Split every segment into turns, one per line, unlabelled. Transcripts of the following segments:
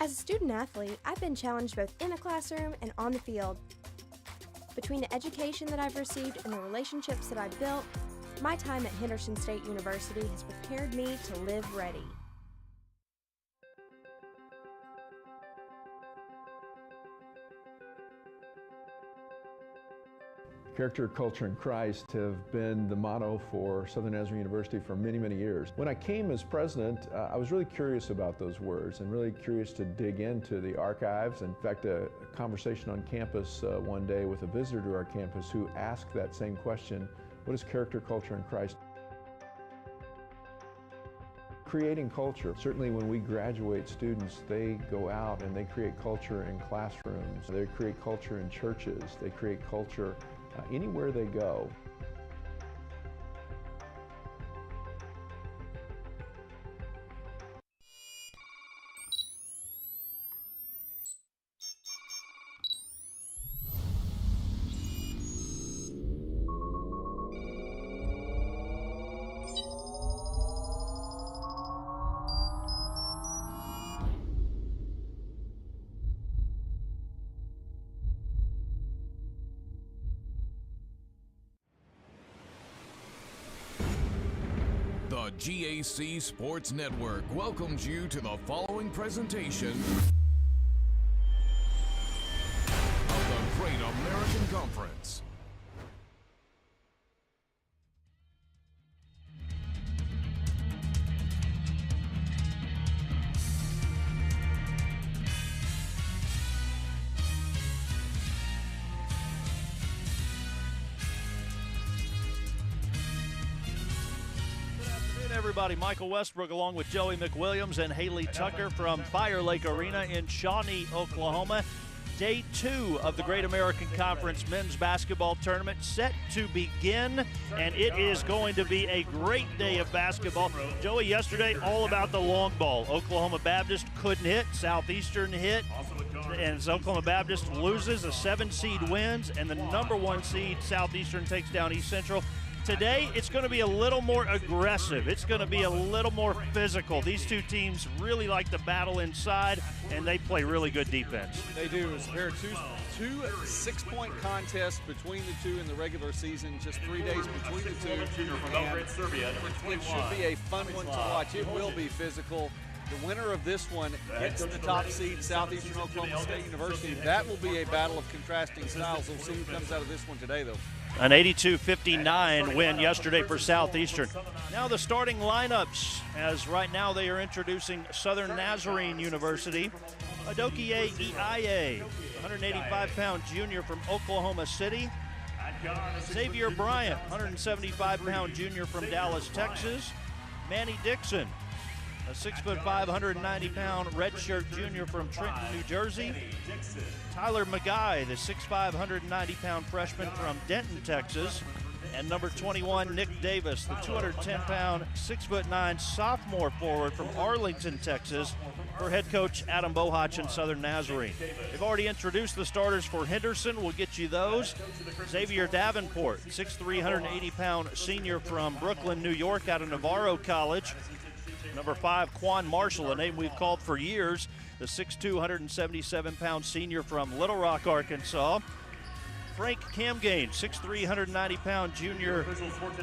As a student athlete, I've been challenged both in the classroom and on the field. Between the education that I've received and the relationships that I've built, my time at Henderson State University has prepared me to live ready.
Character, culture, and Christ have been the motto for Southern Nazarene University for many, many years. When I came as president, I was really curious about those words and really curious to dig into the archives. In fact, a conversation on campus one day with a visitor to our campus who asked that same question, what is character, culture, and Christ? Creating culture. Certainly when we graduate students, they go out and they create culture in classrooms. They create culture in churches. They create culture anywhere they go.
The GAC Sports Network welcomes you to the following presentation of the Great American Conference.
Everybody, Michael Westbrook along with Joey McWilliams and Haley Tucker from Fire Lake Arena in Shawnee, Oklahoma. Day 2 of the Great American Conference men's basketball tournament set to begin, and it is going to be a great day of basketball. Joey, yesterday all about the long ball. Oklahoma Baptist couldn't hit, Southeastern hit, and as Oklahoma Baptist loses, a 7-seed wins, and the number 1 seed Southeastern takes down East Central. Today, it's going to be a little more aggressive. It's going to be a little more physical. These two teams really like to battle inside, and they play really good defense.
They do. It's a pair of two 6-point contests between the two in the regular season, just 3 days between the two. And it should be a fun one to watch. It will be physical. The winner of this one gets the top seed, Southeastern Oklahoma State University. That will be a battle of contrasting styles. We'll see who comes out of this one today, though.
An 82-59 win yesterday for Southeastern. Now the starting lineups, as right now they are introducing Southern Nazarene University. Adokie Iaye, 185-pound junior from Oklahoma City. Xavier Bryant, 175-pound junior from Dallas, Texas. Manny Dixon, a 6'5", 190-pound redshirt junior from Trenton, New Jersey. Tyler McGuy, the 6'5", 190-pound freshman from Denton, Texas. And number 21, Nick Davis, the 210-pound, 6'9" sophomore forward from Arlington, Texas, for head coach Adam Bohach and Southern Nazarene. They've already introduced the starters for Henderson. We'll get you those. Xavier Davenport, 6'3", 180-pound senior from Brooklyn, New York, out of Navarro College. Number 5, Quan Marshall, a name we've called for years, the 6'2", 177-pound senior from Little Rock, Arkansas. Frank Camgain, 6'3", 190-pound junior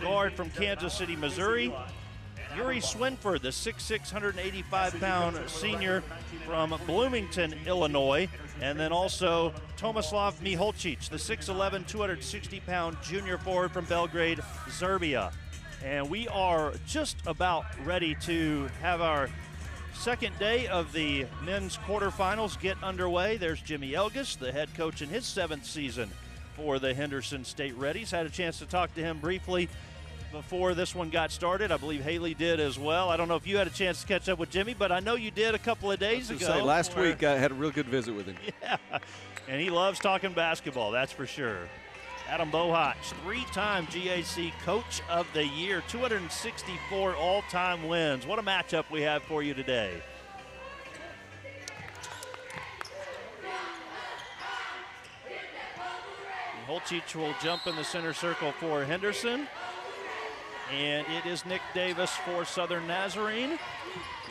guard from Kansas City, Missouri. Yuri Swinford, the 6'6", 185-pound senior from Bloomington, Illinois. And then also Tomislav Miholcic, the 6'11", 260-pound junior forward from Belgrade, Serbia. And we are just about ready to have our second day of the men's quarterfinals get underway. There's Jimmy Elgis, the head coach in his 7th season for the Henderson State Reddies. Had a chance to talk to him briefly before this one got started. I believe Haley did as well. I don't know if you had a chance to catch up with Jimmy, but I know you did a couple of days ago.
Last week I had a real good visit with him.
Yeah, and he loves talking basketball, that's for sure. Adam Bohach, 3-time GAC Coach of the Year, 264 all-time wins. What a matchup we have for you today. Holchich will jump in the center circle for Henderson. And it is Nick Davis for Southern Nazarene.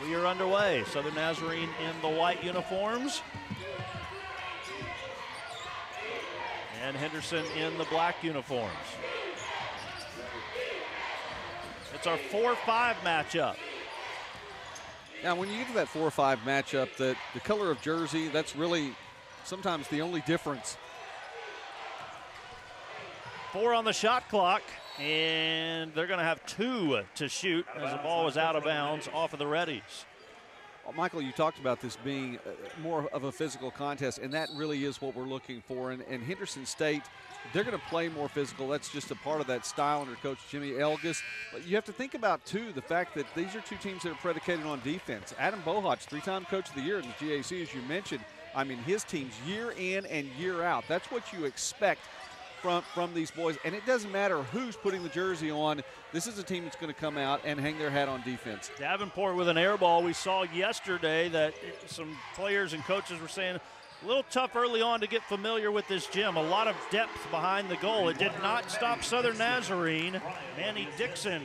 We are underway. Southern Nazarene in the white uniforms. And Henderson in the black uniforms. It's our 4-5 matchup.
Now, when you get to that 4-5 matchup, the color of jersey, that's really sometimes the only difference.
4 on the shot clock, and they're going to have 2 to shoot as the ball was out of bounds off of the Reddies.
Well, Michael, you talked about this being more of a physical contest, and that really is what we're looking for. And Henderson State, they're going to play more physical. That's just a part of that style under Coach Jimmy Elgis. But you have to think about, too, the fact that these are 2 teams that are predicated on defense. Adam Bohach, 3-time Coach of the Year in the GAC, as you mentioned. I mean, his teams year in and year out. That's what you expect from these boys, and it doesn't matter who's putting the jersey on. This is a team that's going to come out and hang their hat on defense.
Davenport with an air ball. We saw yesterday that some players and coaches were saying a little tough early on to get familiar with this gym. A lot of depth behind the goal. It did not stop Southern Nazarene. Manny Dixon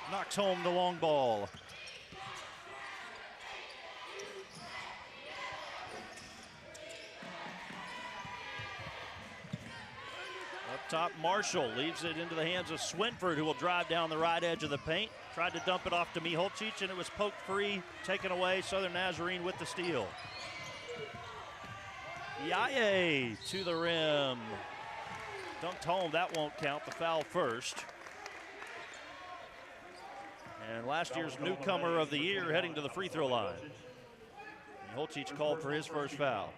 knocks home the long ball. Top Marshall leaves it into the hands of Swinford, who will drive down the right edge of the paint. Tried to dump it off to Miholcic, and it was poked free, taken away. Southern Nazarene with the steal. Yaye to the rim. Dunked home, that won't count. The foul first. And last year's newcomer of the year heading to the free throw line. Miholcic called for his first foul.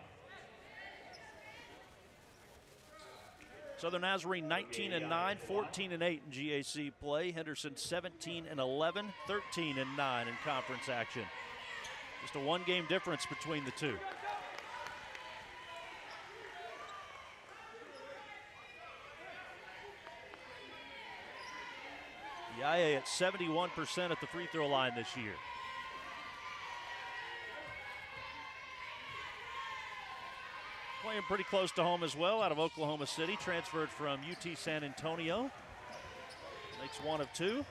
Southern Nazarene 19-9, 14-8 in GAC play. Henderson 17-11, 13-9 in conference action. Just a 1-game difference between the two. Yaye at 71% at the free throw line this year. Playing pretty close to home as well, out of Oklahoma City, transferred from UT San Antonio. Makes 1 of 2.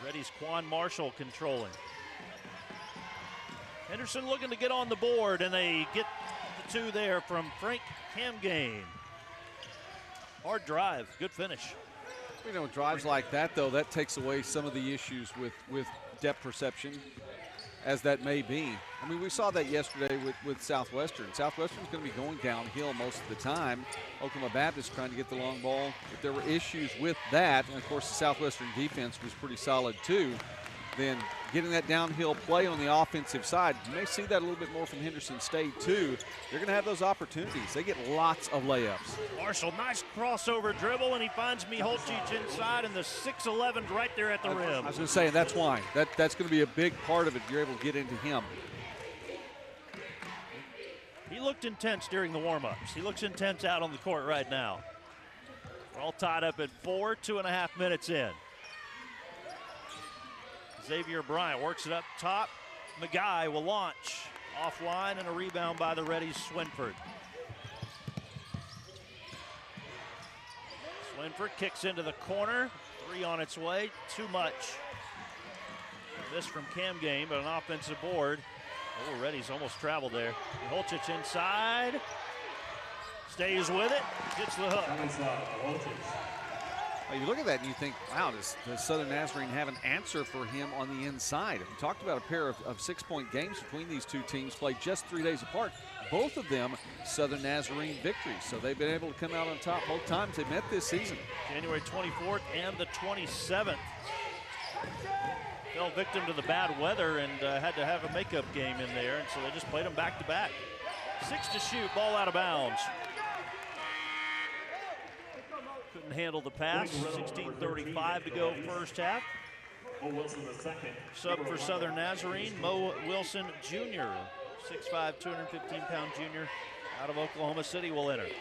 Reddy's Quan Marshall controlling. Henderson looking to get on the board, and they get the 2 there from Frank Hamgame. Hard drive, good finish.
You know, drives like that, though, that takes away some of the issues with depth perception, as that may be. I mean, we saw that yesterday with Southwestern. Southwestern's going to be going downhill most of the time. Oklahoma Baptist trying to get the long ball. If there were issues with that, and of course the Southwestern defense was pretty solid too, then getting that downhill play on the offensive side, you may see that a little bit more from Henderson State too. They're going to have those opportunities. They get lots of layups.
Marshall, nice crossover dribble, and he finds Miholcic inside, and the 6'11" right there at the rim.
I was going to say, and that's why. That's going to be a big part of it. You're able to get into him.
He looked intense during the warm-ups. He looks intense out on the court right now. We're all tied up at 4, 2.5 minutes in. Xavier Bryant works it up top. McGuy will launch. Offline, and a rebound by the Reddies, Swinford. Swinford kicks into the corner. 3 on its way, too much. This from Camgame, but an offensive board. Oh, Reddy's almost traveled there. Miholcic inside. Stays with it, gets the hook.
You look at that and you think, wow, does Southern Nazarene have an answer for him on the inside? We talked about a pair of 6-point games between these two teams played just 3 days apart. Both of them Southern Nazarene victories, so they've been able to come out on top both times they met this season.
January 24th and the 27th. Fell victim to the bad weather and had to have a makeup game in there, and so they just played them back-to-back. 6 to shoot, ball out of bounds. Couldn't handle the pass. 16:35 to go first half. Sub for Southern Nazarene, Mo Wilson Jr., 6'5", 215-pound junior out of Oklahoma City will enter. And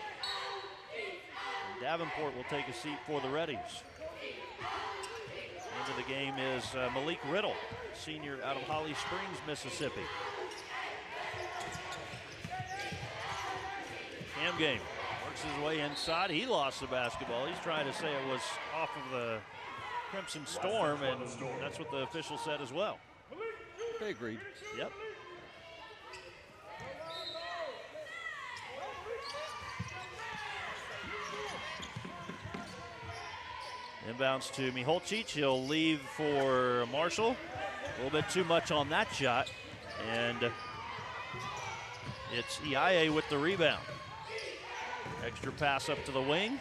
Davenport will take a seat for the Reddies. Into the game is Malik Riddle, senior out of Holly Springs, Mississippi. Cam Game works his way inside. He lost the basketball. He's trying to say it was off of the Crimson Storm, and that's what the official said as well.
They agreed.
Yep. Inbounds to Miholcic. He'll leave for Marshall. A little bit too much on that shot. And it's EIA with the rebound. Extra pass up to the wing.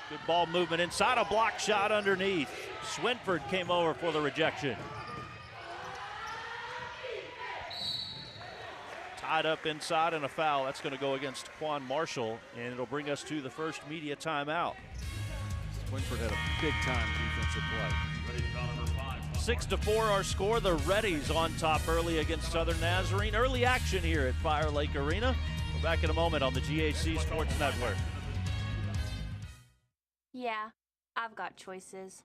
Good ball movement inside, a block shot underneath. Swinford came over for the rejection. Tied up inside and a foul. That's going to go against Quan Marshall, and it'll bring us to the first media timeout.
Swinford had a big-time defensive play.
6-4 our score. The Reddies on top early against Southern Nazarene. Early action here at Fire Lake Arena. We're back in a moment on the GAC Sports Network.
Yeah, I've got choices.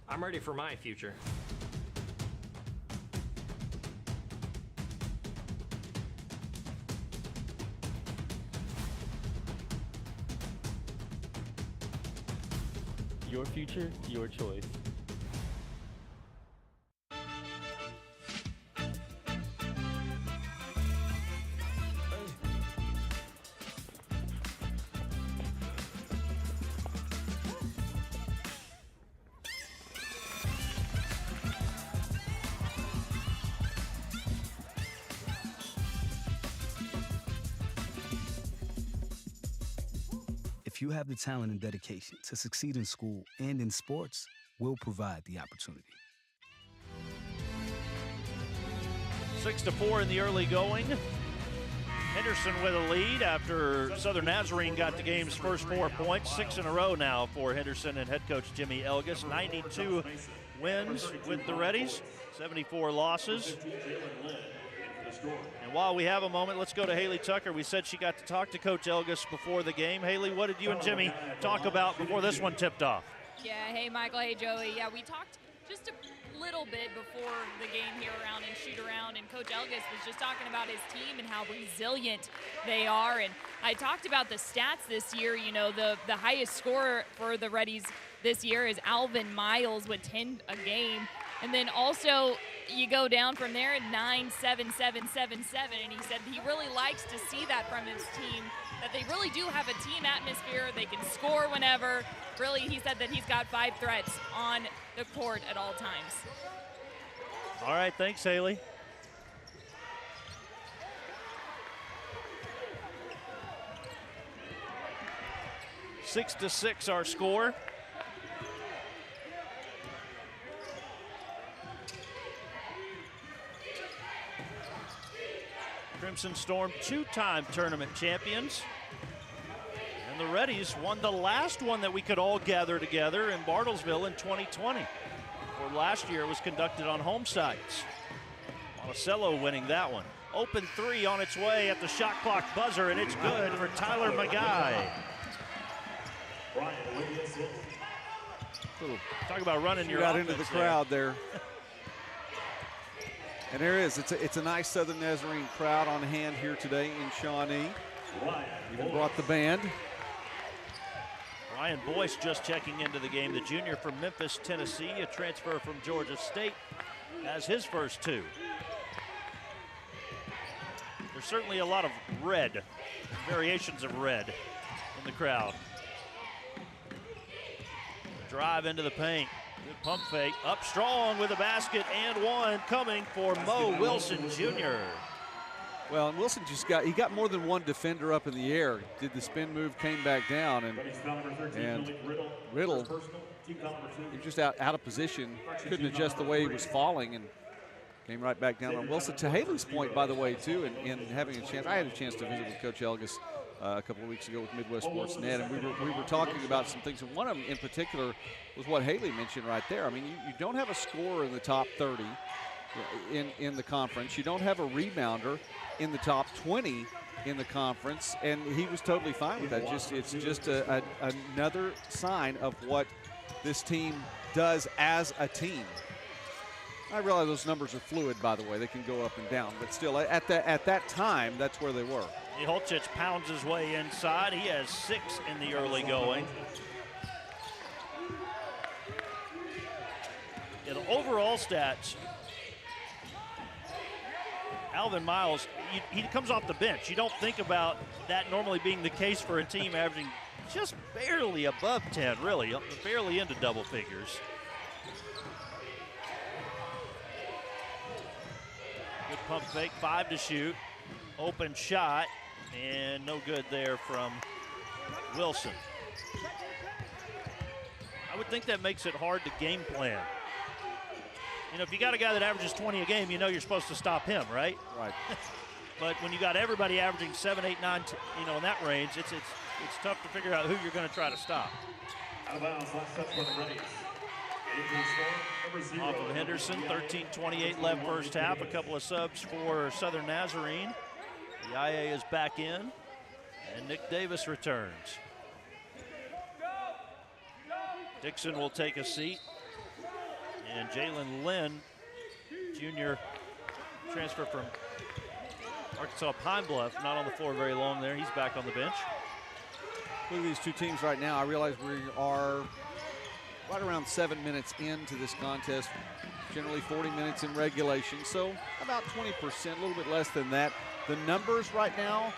I'm ready for my future.
Your future, your choice.
If you have the talent and dedication to succeed in school and in sports, we'll provide the opportunity.
6-4 in the early going. Henderson with a lead after Southern Nazarene got the game's first 4 points. 6 in a row now for Henderson and head coach Jimmy Elgis. 92 wins with the Reddies, 74 losses. And while we have a moment, let's go to Haley Tucker. We said she got to talk to Coach Elgis before the game. Haley, what did you and Jimmy talk about before this one tipped off?
Yeah, hey Michael, hey Joey. Yeah, we talked just a little bit before the game here around and shoot around, and Coach Elgis was just talking about his team and how resilient they are. And I talked about the stats this year. You know, the highest scorer for the Reddies this year is Alvin Miles with 10 a game. And then also you go down from there at 9, 7, 7, 7, 7. And he said he really likes to see that from his team, that they really do have a team atmosphere. They can score whenever. Really, he said that he's got 5 threats on the court at all times.
All right, thanks, Haley. Six to 6 our score. Crimson Storm, 2-time tournament champions. And the Reddies won the last one that we could all gather together in Bartlesville in 2020. Or last year it was conducted on home sites. Monticello winning that one. Open 3 on its way at the shot clock buzzer, and it's good for Tyler McGuy. Talk about running your
offense into the crowd there. And there is. It's a nice Southern Nazarene crowd on hand here today in Shawnee. Even brought the band.
Ryan Boyce just checking into the game. The junior from Memphis, Tennessee, a transfer from Georgia State, has his first 2. There's certainly a lot of red, variations of red in the crowd. Drive into the paint. Good pump fake. Up strong with a basket and one coming for Mo Wilson Jr.
Well, and Wilson he got more than one defender up in the air. Did the spin move, came back down, and Riddle he was just out of position. Couldn't adjust the way he was falling and came right back down on Wilson. To Haley's point, by the way, too, and having a chance, I had a chance to visit with Coach Elgis a couple of weeks ago with Midwest Sports Net, and we were talking about some things, and one of them in particular was what Haley mentioned right there. I mean, you don't have a scorer in the top 30 in the conference. You don't have a rebounder in the top 20 in the conference, and he was totally fine with that. It's just another sign of what this team does as a team. I realize those numbers are fluid, by the way. They can go up and down, but still, at that time, that's where they were.
Holchich pounds his way inside. He has 6 in the early going. In overall stats, Alvin Miles, he comes off the bench. You don't think about that normally being the case for a team averaging just barely above 10, really, barely into double figures. Good pump fake, 5 to shoot. Open shot, and no good there from Wilson. I would think that makes it hard to game plan. You know, if you got a guy that averages 20 a game, you know you're supposed to stop him, right?
Right.
But when you got everybody averaging 7, 8, 9, you know, in that range, it's tough to figure out who you're going to try to stop.
Out of bounds, last touch for the Reddies.
Off of Henderson, 13:28 left first half. A couple of subs for Southern Nazarene. The IA is back in, and Nick Davis returns. Dixon will take a seat, and Jalen Lynn, junior transfer from Arkansas Pine Bluff, not on the floor very long there. He's back on the bench.
Look at these two teams right now. I realize we are right around 7 minutes into this contest. Generally 40 minutes in regulation, so about 20%, a little bit less than that. The numbers right now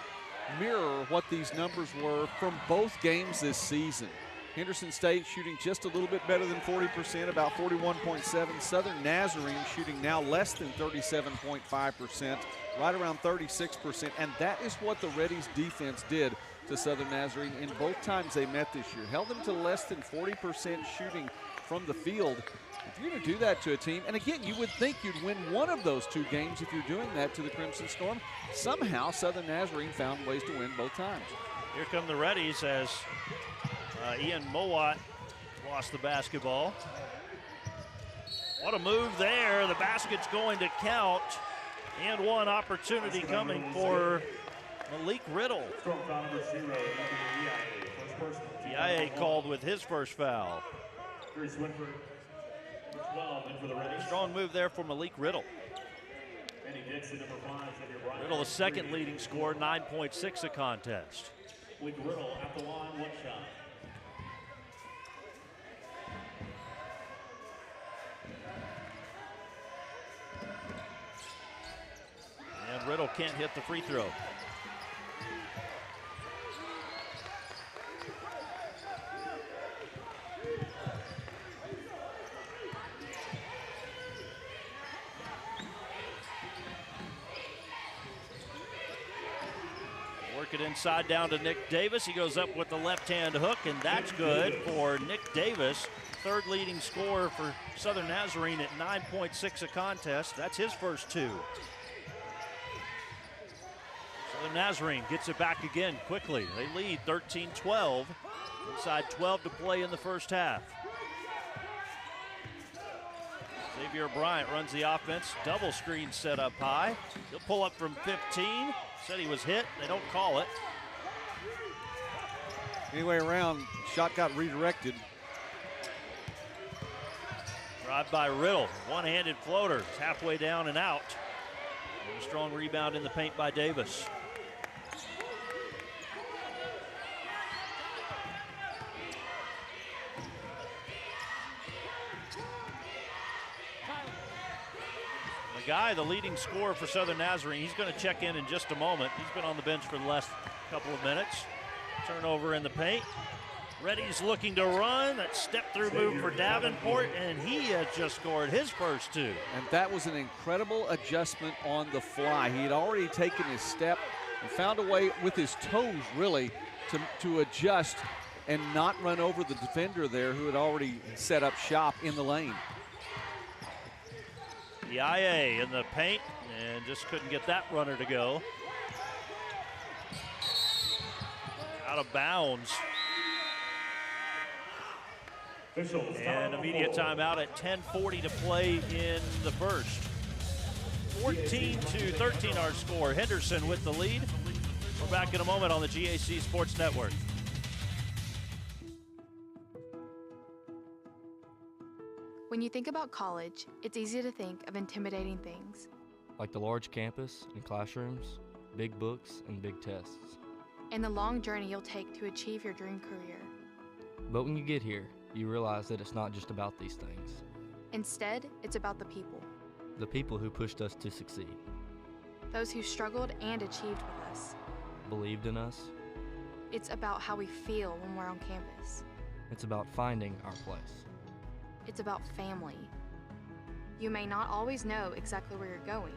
mirror what these numbers were from both games this season. Henderson State shooting just a little bit better than 40%, about 41.7. Southern Nazarene shooting now less than 37.5%, right around 36%. And that is what the Reddies defense did to Southern Nazarene in both times they met this year. Held them to less than 40% shooting from the field. If you're going to do that to a team, and again, you would think you'd win one of those two games if you're doing that to the Crimson Storm. Somehow, Southern Nazarene found ways to win both times.
Here come the Reddies as Ian Mowat lost the basketball. What a move there. The basket's going to count. And one opportunity coming for Malik Riddle. TIA called with his first foul. Strong move there for Malik Riddle. Riddle, the second leading scorer, 9.6 a contest.
Malik Riddle at the line, one shot.
And Riddle can't hit the free throw. Work it inside down to Nick Davis. He goes up with the left-hand hook, and that's good for Nick Davis. Third leading scorer for Southern Nazarene at 9.6 a contest. That's his first two. Southern Nazarene gets it back again quickly. They lead 13-12. Inside 12 to play in the first half. Xavier Bryant runs the offense. Double screen set up high. He'll pull up from 15. Said he was hit. They don't call it.
Anyway, around, shot got redirected.
Drive by Riddle. One-handed floater. It's halfway down and out. And a strong rebound in the paint by Davis. The leading scorer for Southern Nazarene, he's going to check in just a moment. He's been on the bench for the last couple of minutes. Turnover in the paint. Reddy's looking to run. That step-through move for Davenport, and he has just scored his first two.
And that was an incredible adjustment on the fly. He had already taken his step and found a way with his toes, really, to adjust and not run over the defender there who had already set up shop in the lane.
The IA in the paint and just couldn't get that runner to go. Out of bounds. And immediate timeout at 10:40 to play in the first. 14-13 our score. Henderson with the lead. We're back in a moment on the GAC Sports Network.
When you think about college, it's easy to think of intimidating things.
Like the large campus and classrooms, big books, and big tests.
And the long journey you'll take to achieve your dream career.
But when you get here, you realize that it's not just about these things.
Instead, it's about the people.
The people who pushed us to succeed.
Those who struggled and achieved with us.
Believed in us.
It's about how we feel when we're on campus.
It's about finding our place.
It's about family. You may not always know exactly where you're going,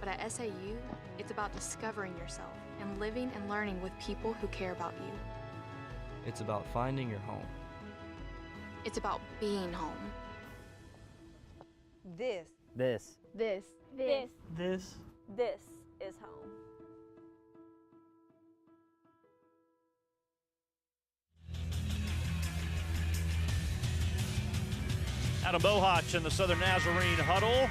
but at SAU, it's about discovering yourself and living and learning with people who care about you.
It's about finding your home.
It's about being home.
This
This
is home.
Adam Bohach and the Southern Nazarene huddle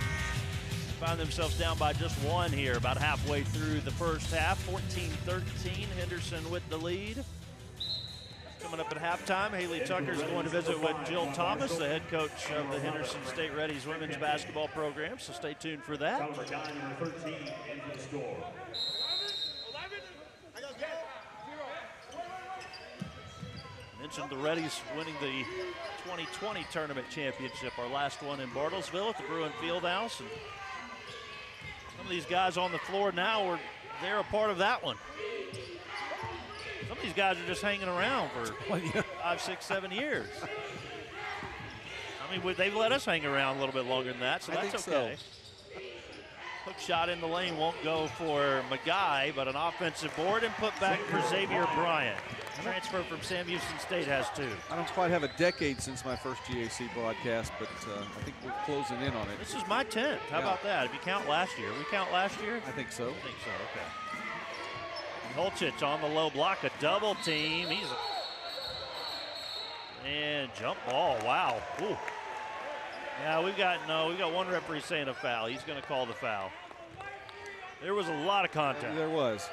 find themselves down by just one here, about halfway through the first half. 14-13, Henderson with the lead. Coming up at halftime, Haley Tucker's going to visit with Jill Thomas, the head coach of the Henderson State Reddies women's basketball program, so stay tuned for that.
Number 13 into the score.
Mentioned the Reddies winning the 2020 tournament championship, our last one in Bartlesville at the Bruin Fieldhouse. And some of these guys on the floor now, they're a part of that one. Some of these guys are just hanging around for 5, 6, 7 years. I mean, they've let us hang around a little bit longer than that, so that's okay. Hook shot in the lane won't go for Magai, but an offensive board and put back for Xavier Bryant. Transfer from Sam Houston State has 2.
I don't quite have a decade since my first GAC broadcast, but I think we're closing in on it.
This is my 10th. How about that? If you count last year. We count last year?
I think so.
I think so, okay. Holchich on the low block, a double team. And jump ball, wow. Ooh. Yeah, we've got one referee saying a foul. He's going to call the foul. There was a lot of contact.
There was.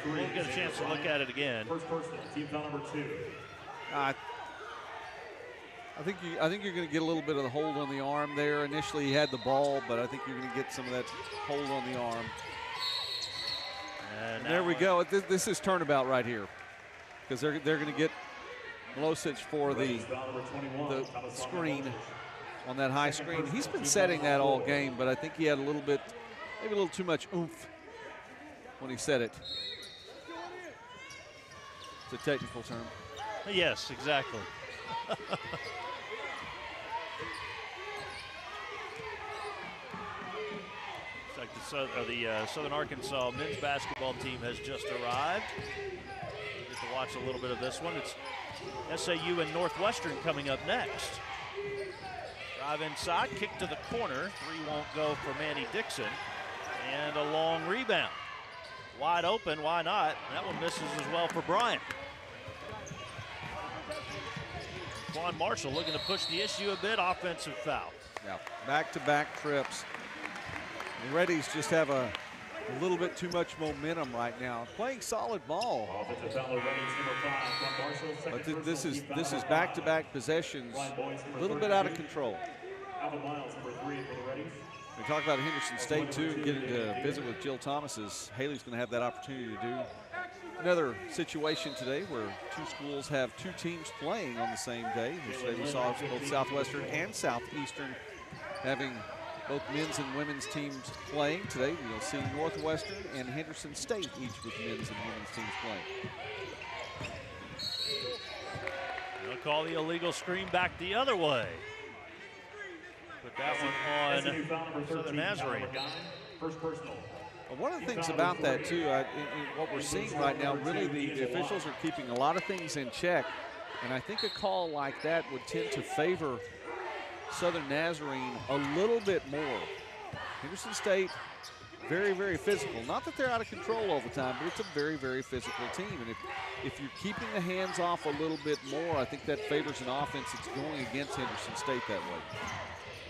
We'll get a chance to look at it again.
First personal, team foul number 2.
I think you're going to get a little bit of the hold on the arm there. Initially, he had the ball, but I think you're going to get some of that hold on the arm. And there we go. This is turnabout right here, because they're going to get Losich for the screen on that high screen. He's been setting that all game, but I think he had maybe a little too much oomph when he said it. It's a technical term.
Yes, exactly. Looks like the Southern Arkansas men's basketball team has just arrived. We'll get to watch a little bit of this one. It's SAU and Northwestern coming up next. Drive inside, kick to the corner. 3 won't go for Manny Dixon. And a long rebound. Wide open, why not? That one misses as well for Bryant. Quan Marshall looking to push the issue a bit, offensive foul.
Yeah, back-to-back trips. The Reddies just have a little bit too much momentum right now. Playing solid ball. But this is back-to-back possessions, a little bit out of control. We talk about Henderson State too, and getting to visit with Jill Thomas. Haley's going to have that opportunity to do another situation today where 2 schools have 2 teams playing on the same day. Yesterday we saw both Southwestern and Southeastern having both men's and women's teams playing. Today we'll see Northwestern and Henderson State each with men's and women's teams playing.
They'll call the illegal screen back the other way. Put that one on Southern Nazarene.
First personal.
Well, one of the things about that too, in what we're seeing right now, really the officials are keeping a lot of things in check, and I think a call like that would tend to favor Southern Nazarene a little bit more. Henderson State, very, very physical. Not that they're out of control all the time, but it's a very, very physical team. And if you're keeping the hands off a little bit more, I think that favors an offense that's going against Henderson State that way.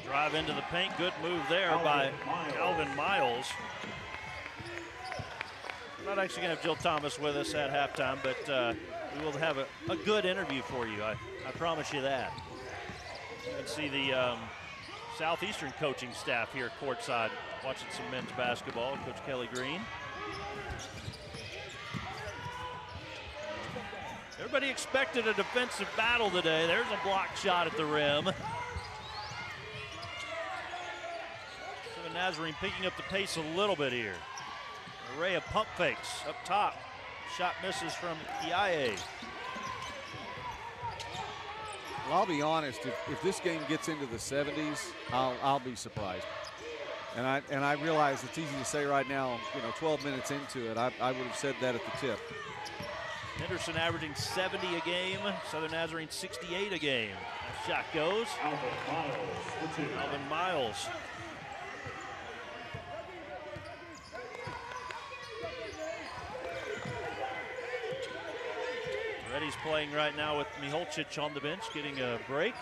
Drive into the paint, good move there by Alvin Miles. We're not actually going to have Jill Thomas with us at halftime, but we will have a good interview for you. I promise you that. You can see the Southeastern coaching staff here courtside watching some men's basketball. Coach Kelly Green. Everybody expected a defensive battle today. There's a block shot at the rim. Southern Nazarene picking up the pace a little bit here. An array of pump fakes up top. Shot misses from EIA.
Well, I'll be honest, if this game gets into the 70s, I'll be surprised. And I realize it's easy to say right now, 12 minutes into it, I would have said that at the tip.
Henderson averaging 70 a game, Southern Nazarene 68 a game. That shot goes. Alvin Miles. Reddy's playing right now with Miholcic on the bench, getting a break.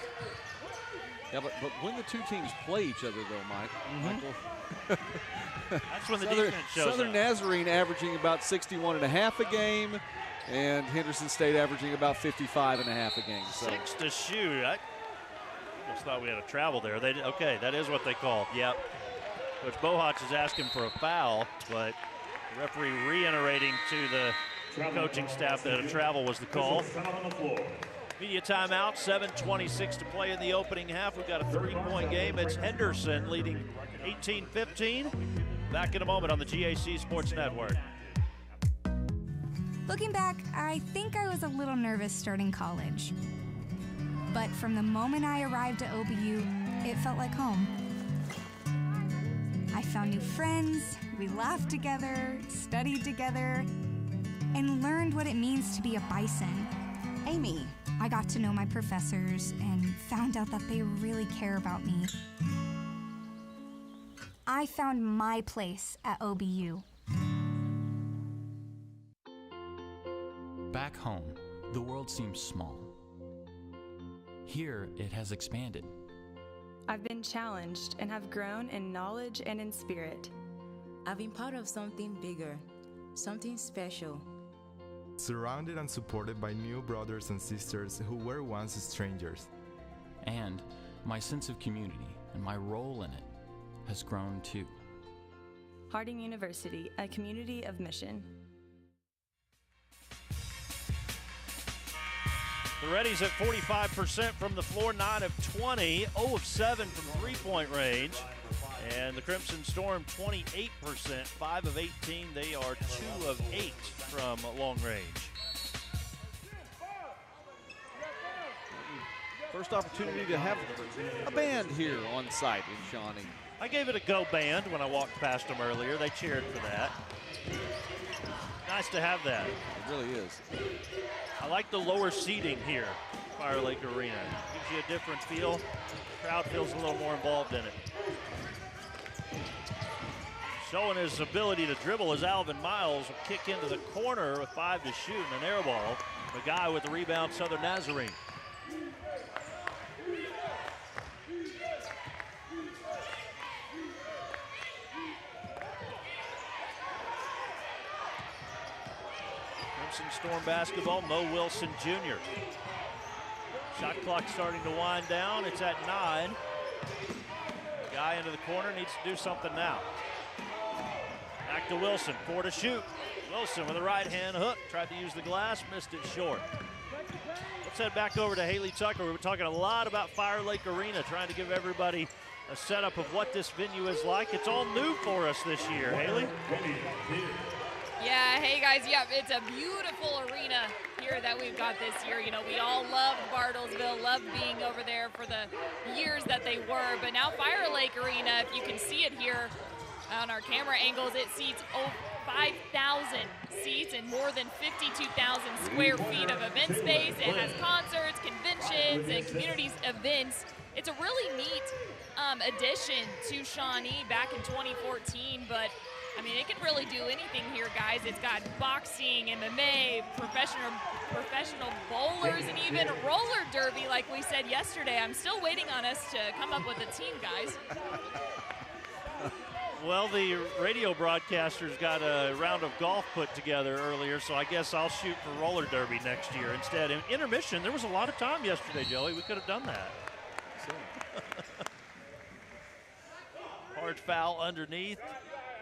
Yeah, but when the two teams play each other, though, Michael.
That's when the defense shows
Southern
up.
Nazarene averaging about 61.5 a game, and Henderson State averaging about 55.5 a game. So.
6 to shoot. I almost thought we had a travel there. Okay, that is what they called. Yep. Coach Bohach is asking for a foul, but the referee reiterating to the coaching staff that a travel was the call. Media timeout, 7:26 to play in the opening half. We've got a 3-point game. It's Henderson leading 18-15. Back in a moment on the GAC Sports Network.
Looking back, I think I was a little nervous starting college. But from the moment I arrived at OBU, it felt like home. I found new friends, we laughed together, studied together, and learned what it means to be a Bison. Amy. I got to know my professors and found out that they really care about me. I found my place at OBU.
Back home, the world seems small. Here, it has expanded.
I've been challenged and have grown in knowledge and in spirit.
I've been part of something bigger, something special.
Surrounded and supported by new brothers and sisters who were once strangers.
And my sense of community and my role in it has grown too.
Harding University, a community of mission.
The Reddies at 45% from the floor, 9 of 20, 0 of 7 from three-point range. And the Crimson Storm, 28%, 5 of 18. They are 2 of 8 from long range.
First opportunity to have a band here on site in Shawnee.
I gave it a go band when I walked past them earlier. They cheered for that. Nice to have that.
It really is.
I like the lower seating here, Fire Lake Arena. Gives you a different feel. Crowd feels a little more involved in it. Showing his ability to dribble as Alvin Miles will kick into the corner with 5 to shoot and an air ball. The guy with the rebound, Southern Nazarene. Crimson Storm basketball, Mo Wilson Jr. Shot clock starting to wind down. It's at 9. Guy into the corner needs to do something now. Back to Wilson, 4 to shoot. Wilson with a right hand hook, tried to use the glass, missed it short. Let's head back over to Haley Tucker. We were talking a lot about Fire Lake Arena, trying to give everybody a setup of what this venue is like. It's all new for us this year, Haley.
Yeah, hey guys, yeah, it's a beautiful arena here that we've got this year. You know, we all loved Bartlesville, loved being over there for the years that they were, but now Fire Lake Arena, if you can see it here on our camera angles, it seats over 5,000 seats and more than 52,000 square feet of event space. It has concerts, conventions, and community events. It's a really neat addition to Shawnee back in 2014, but I mean, it can really do anything here, guys. It's got boxing, MMA, professional bowlers, and even roller derby, like we said yesterday. I'm still waiting on us to come up with a team, guys.
Well, the radio broadcasters got a round of golf put together earlier, so I guess I'll shoot for roller derby next year instead. In intermission, there was a lot of time yesterday, Joey. We could have done that.
said.
Hard foul underneath.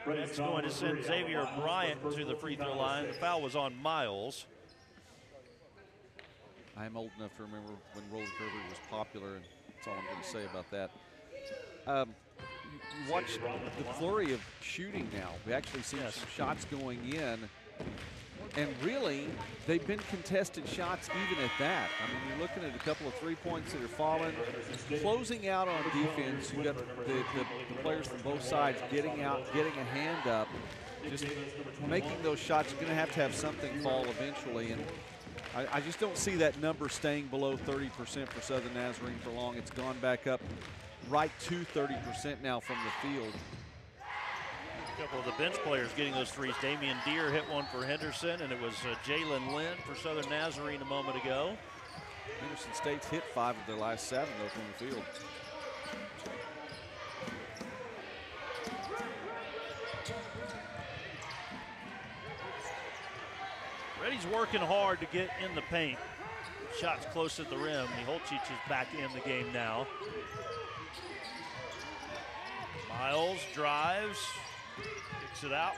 That's going to send Xavier Bryant to the free throw line. The foul was on Miles.
I'm old enough to remember when roller derby was popular, and that's all I'm going to say about that. You watch the flurry of shooting now. We actually see some shots going in, and really, they've been contested shots even at that. I mean, you're looking at a couple of 3 points that are falling. Closing out on defense, you've got the players from both sides getting out, getting a hand up, just making those shots. You're going to have something fall eventually, and I just don't see that number staying below 30% for Southern Nazarene for long. It's gone back up right to 30% now from the field.
A couple of the bench players getting those threes. Damian Deere hit one for Henderson, and it was Jalen Lynn for Southern Nazarene a moment ago.
Henderson State's hit 5 of their last 7, though, from the field.
Reddy's working hard to get in the paint. Shots close at the rim. Miholcic is back in the game now. Miles drives, kicks it out.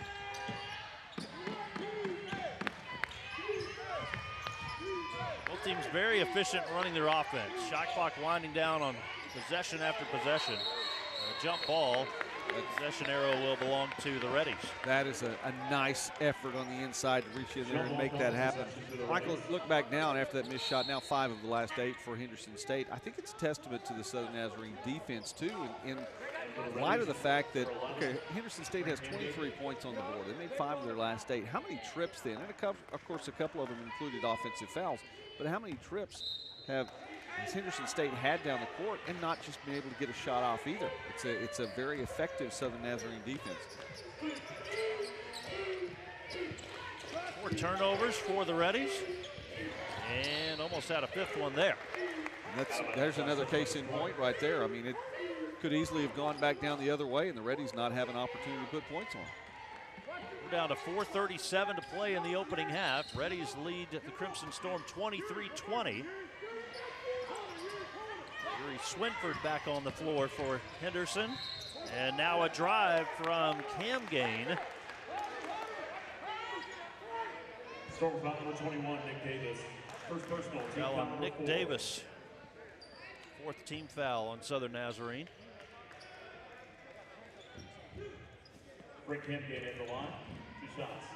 Both teams very efficient running their offense. Shot clock winding down on possession after possession. A jump ball. The possession arrow will belong to the Reddies.
That is a nice effort on the inside to reach in there and make that happen. Michael, look back down after that missed shot. Now 5 of the last 8 for Henderson State. I think it's a testament to the Southern Nazarene defense, too, in light of the fact that, okay, Henderson State has 23 points on the board. They made 5 of their last 8. How many trips then? And of course, a couple of them included offensive fouls. But how many trips has Henderson State had down the court and not just been able to get a shot off either? It's a very effective Southern Nazarene defense.
4 turnovers for the Reddies, and almost had a 5th one there.
And there's another case in point right there. I mean, it could easily have gone back down the other way, and the Reddies not have an opportunity to put points on.
We're down to 4:37 to play in the opening half. Reddies lead the Crimson Storm 23-20. Yuri Swinford back on the floor for Henderson. And now a drive from Cam Gain.
Storm foul number 21, Nick Davis. First personal.
Foul on Nick Davis. 4th team foul on Southern Nazarene.
Bring Cam Gain in the line. 2 shots.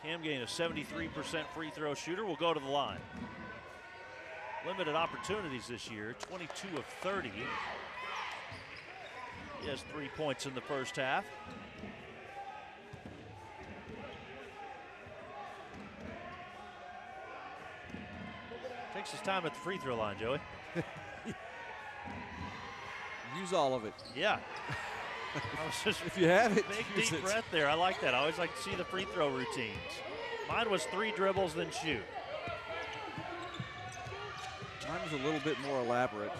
Cam Gain, a 73% free throw shooter, will go to the line. Limited opportunities this year, 22 of 30. He has 3 points in the first half. Takes his time at the free throw line, Joey.
Use all of it.
Yeah.
If you have it,
big deep breath there. I like that. I always like to see the free throw routines. Mine was 3 dribbles, then shoot.
Mine was a little bit more elaborate.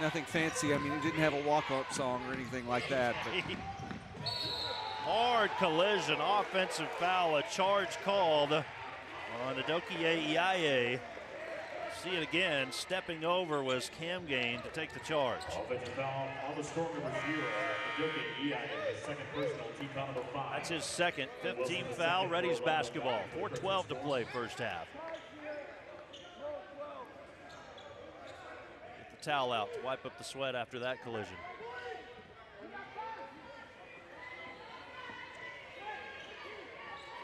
Nothing fancy. I mean, it didn't have a walk-up song or anything like that. But.
Hard collision, offensive foul, a charge called on Adokie Iaye. See it again, stepping over was Cam Gain to take the charge.
Offensive foul on the Storm number 0, Adokie Iaye, second personal, team foul number 5.
That's his second, 5th team foul, Reddies basketball. 4:12 to play first half. Get the towel out to wipe up the sweat after that collision.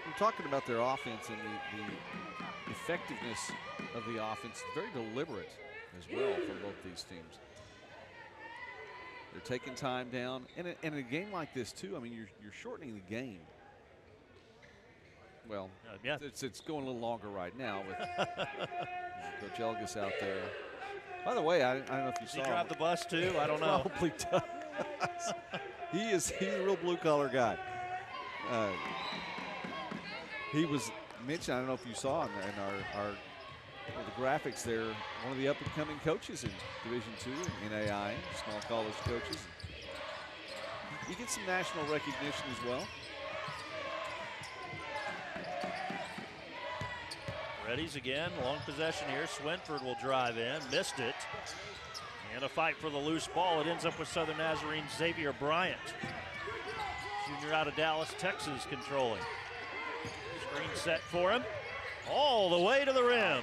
We're talking about their offense and the effectiveness of the offense. Very deliberate as well from both these teams. They're taking time down, and in a game like this too. I mean, you're shortening the game. Well,
yeah,
it's going a little longer right now with Coach Elgis out there. By the way, I don't know if you saw.
Does he drive the bus too? I don't know.
Probably does. He's a real blue collar guy. He was mentioned, I don't know if you saw in our the graphics there, one of the up-and-coming coaches in Division II in NAI, small college coaches. You get some national recognition as well.
Reddies again, long possession here. Swinford will drive in, missed it. And a fight for the loose ball. It ends up with Southern Nazarene's Xavier Bryant. Junior out of Dallas, Texas, controlling. Screen set for him. All the way to the rim.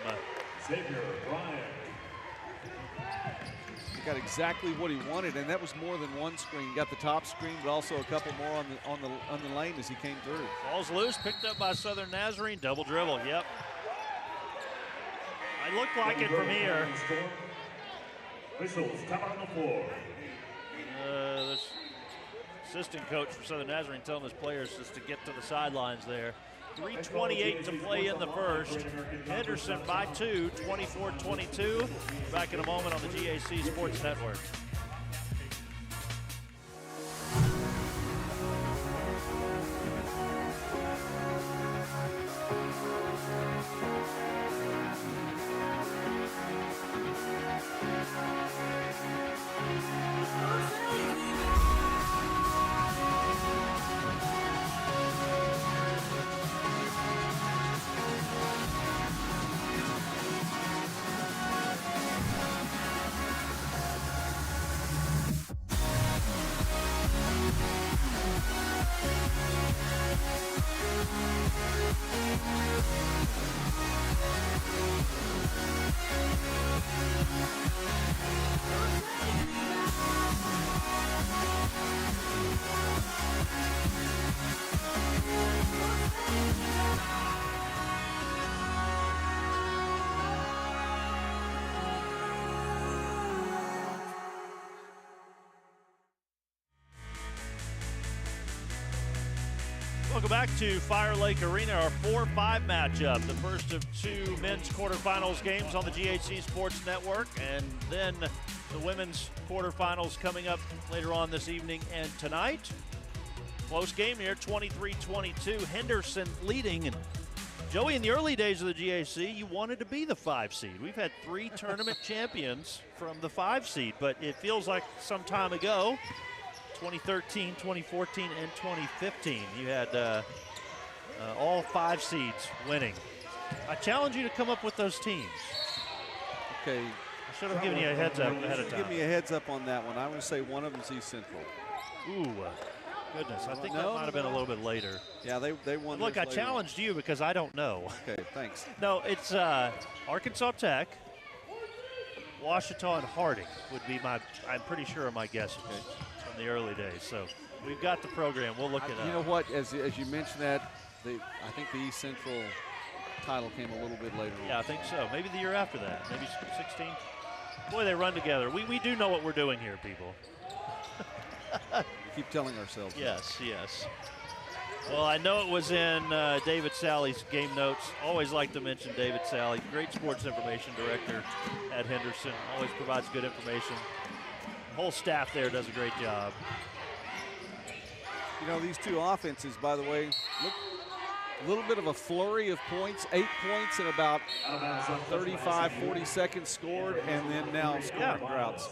Xavier Bryant.
He got exactly what he wanted, and that was more than one screen. He got the top screen, but also a couple more on the lane as he came through.
Ball's loose, picked up by Southern Nazarene. Double dribble, yep. I looked like it from here.
Whistles, time on the floor.
This assistant coach for Southern Nazarene telling his players just to get to the sidelines there. 3:28 to play in the first. Henderson by 2, 24-22. Back in a moment on the GAC Sports Network. Welcome back to Fire Lake Arena, our 4-5 matchup, the first of 2 men's quarterfinals games on the GAC Sports Network, and then the women's quarterfinals coming up later on this evening and tonight. Close game here, 23-22, Henderson leading. And Joey, in the early days of the GAC, you wanted to be the 5 seed. We've had 3 tournament champions from the 5 seed, but it feels like some time ago, 2013, 2014, and 2015. You had all 5 seeds winning. I challenge you to come up with those teams.
Okay.
I should have given you a heads up ahead of time.
Give me a heads up on that one. I'm going to say one of them is East Central.
Ooh, goodness. I think that might have been a little bit later.
Yeah, they won.
Look, I challenged you because I don't know.
Okay, thanks.
No, it's Arkansas Tech, Ouachita, and Harding would be I'm pretty sure my guess. Okay. In the early days, so we've got the program. We'll look it up.
You know what? As you mentioned that, I think the East Central title came a little bit later.
Yeah, I think so. Maybe the year after that. Maybe 16. Boy, they run together. We do know what we're doing here, people.
Keep telling ourselves.
Yes, yes. Well, I know it was in David Sally's game notes. Always like to mention David Sally, great sports information director at Henderson. Always provides good information. Whole staff there does a great job.
You know, these 2 offenses, by the way, look a little bit of a flurry of points. 8 points in about 35, 40 seconds scored, and then now scoring droughts.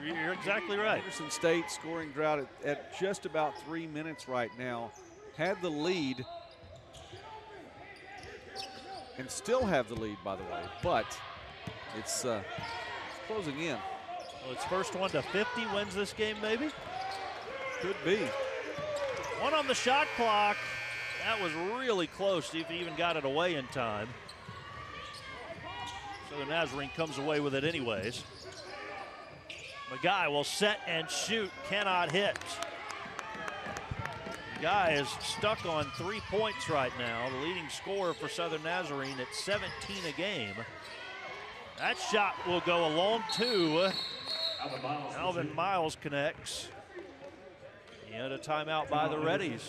You're exactly right.
Henderson State scoring drought at just about 3 minutes right now. Had the lead, and still have the lead, by the way, but it's closing in.
Well, it's first one to 50 wins this game, maybe?
Could be.
1 on the shot clock. That was really close if he even got it away in time. Southern Nazarene comes away with it anyways. Magai will set and shoot, cannot hit. Magai is stuck on 3 points right now. The leading scorer for Southern Nazarene at 17 a game. That shot will go along too. Alvin Miles connects. And a timeout by the Reddies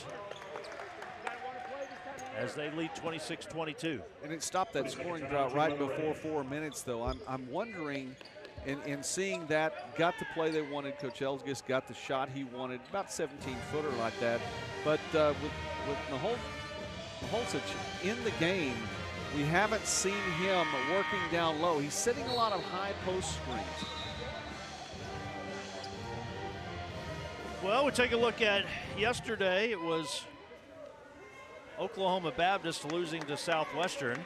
as they lead 26-22.
And it stopped that scoring drought right before 4 minutes, though. I'm wondering, in seeing that, got the play they wanted. Coach Elsgis got the shot he wanted, about 17-footer like that. But with Maholcich in the game, we haven't seen him working down low. He's setting a lot of high post screens.
Well, we take a look at yesterday. It was Oklahoma Baptist losing to Southwestern.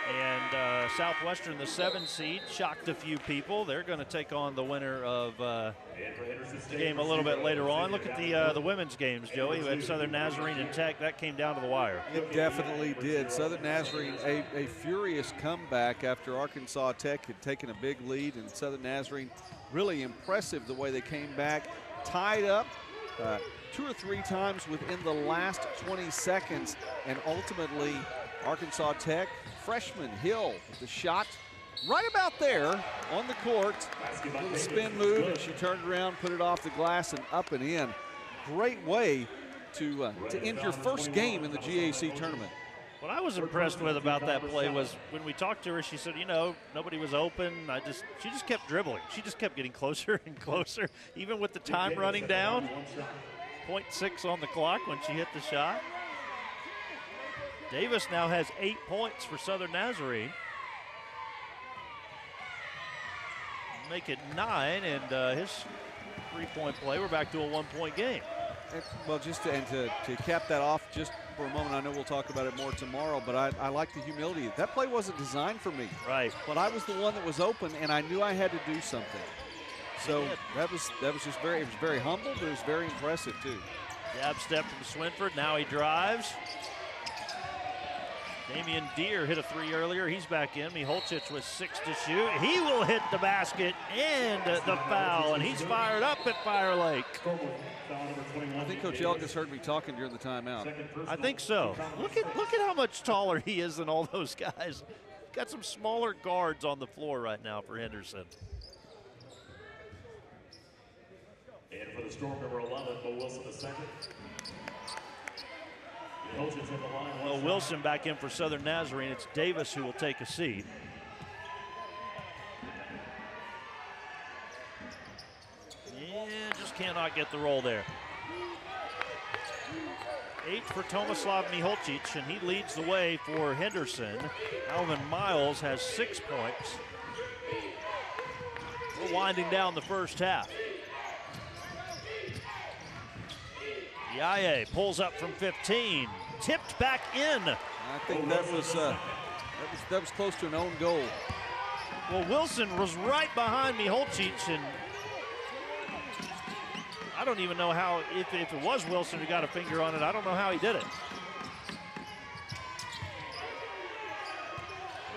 And Southwestern, the 7 seed, shocked a few people. They're going to take on the winner of the game a little bit later on. Look at the women's games, Joey. We had Southern Nazarene and Tech. That came down to the wire.
It definitely did. Southern Nazarene, a furious comeback after Arkansas Tech had taken a big lead, and Southern Nazarene, really impressive the way they came back, tied up 2 or 3 times within the last 20 seconds, and ultimately Arkansas Tech, freshman Hill, with the shot right about there on the court. Little spin move, and she turned around, put it off the glass, and up and in. Great way to end your first game in the GAC tournament.
What I was impressed with about that play was when we talked to her, she said, you know, nobody was open. She just kept dribbling. She just kept getting closer and closer, even with the time running down. 0.6 on the clock when she hit the shot. Davis now has 8 points for Southern Nazarene. Make it 9, and his 3-point play, we're back to a 1-point game.
Well, just to cap that off just for a moment, I know we'll talk about it more tomorrow, but I like the humility. That play wasn't designed for me.
Right.
But I was the one that was open, and I knew I had to do something. So that was just very, it was very humble, but it was very impressive too.
Jab step from Swinford, now he drives. Damian Deere hit a 3 earlier. He's back in. Miholcic with 6 to shoot. He will hit the basket and the foul, and he's fired up at Fire Lake.
I think Coach Elgis heard me talking during the timeout.
I think so. Look at how much taller he is than all those guys. Got some smaller guards on the floor right now for Henderson.
And for the Storm, number 11, Mo Wilson II.
Well, Wilson back in for Southern Nazarene. It's Davis who will take a seat. Yeah, just cannot get the roll there. 8 for Tomislav Miholcic, and he leads the way for Henderson. Alvin Miles has 6 points. We're winding down the first half. Iaye pulls up from 15, tipped back in.
I think that was close to an own goal.
Well, Wilson was right behind Miholcic, and I don't even know how, if it was Wilson who got a finger on it, I don't know how he did it.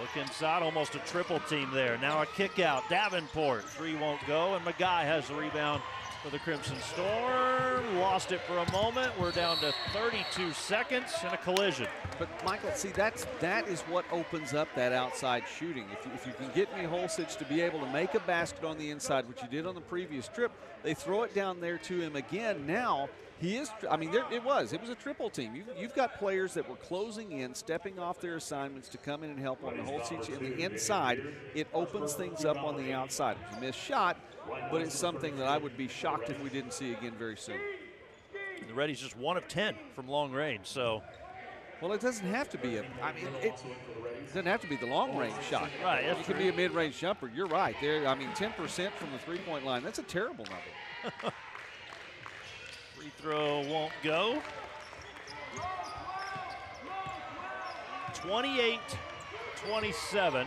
Look inside, almost a triple team there. Now a kick out, Davenport, 3 won't go, and Magai has the rebound for the Crimson Storm. Lost it for a moment. We're down to 32 seconds and a collision.
But Michael, see, that is what opens up that outside shooting. If you can get Miholcic to be able to make a basket on the inside, which you did on the previous trip, they throw it down there to him again. Now he is, I mean, it was a triple team. You've got players that were closing in, stepping off their assignments to come in and help on Miholcic in the inside. It opens things up on the outside. It's a missed shot, but it's something that I would be shocked if we didn't see again very soon.
The Reddy's just 1 of 10 from long range, so.
Well, it doesn't have to be it doesn't have to be the long range shot.
Right.
It could be a mid-range jumper. You're right. There, I mean, 10% from the three-point line. That's a terrible number.
Free throw won't go. 28-27.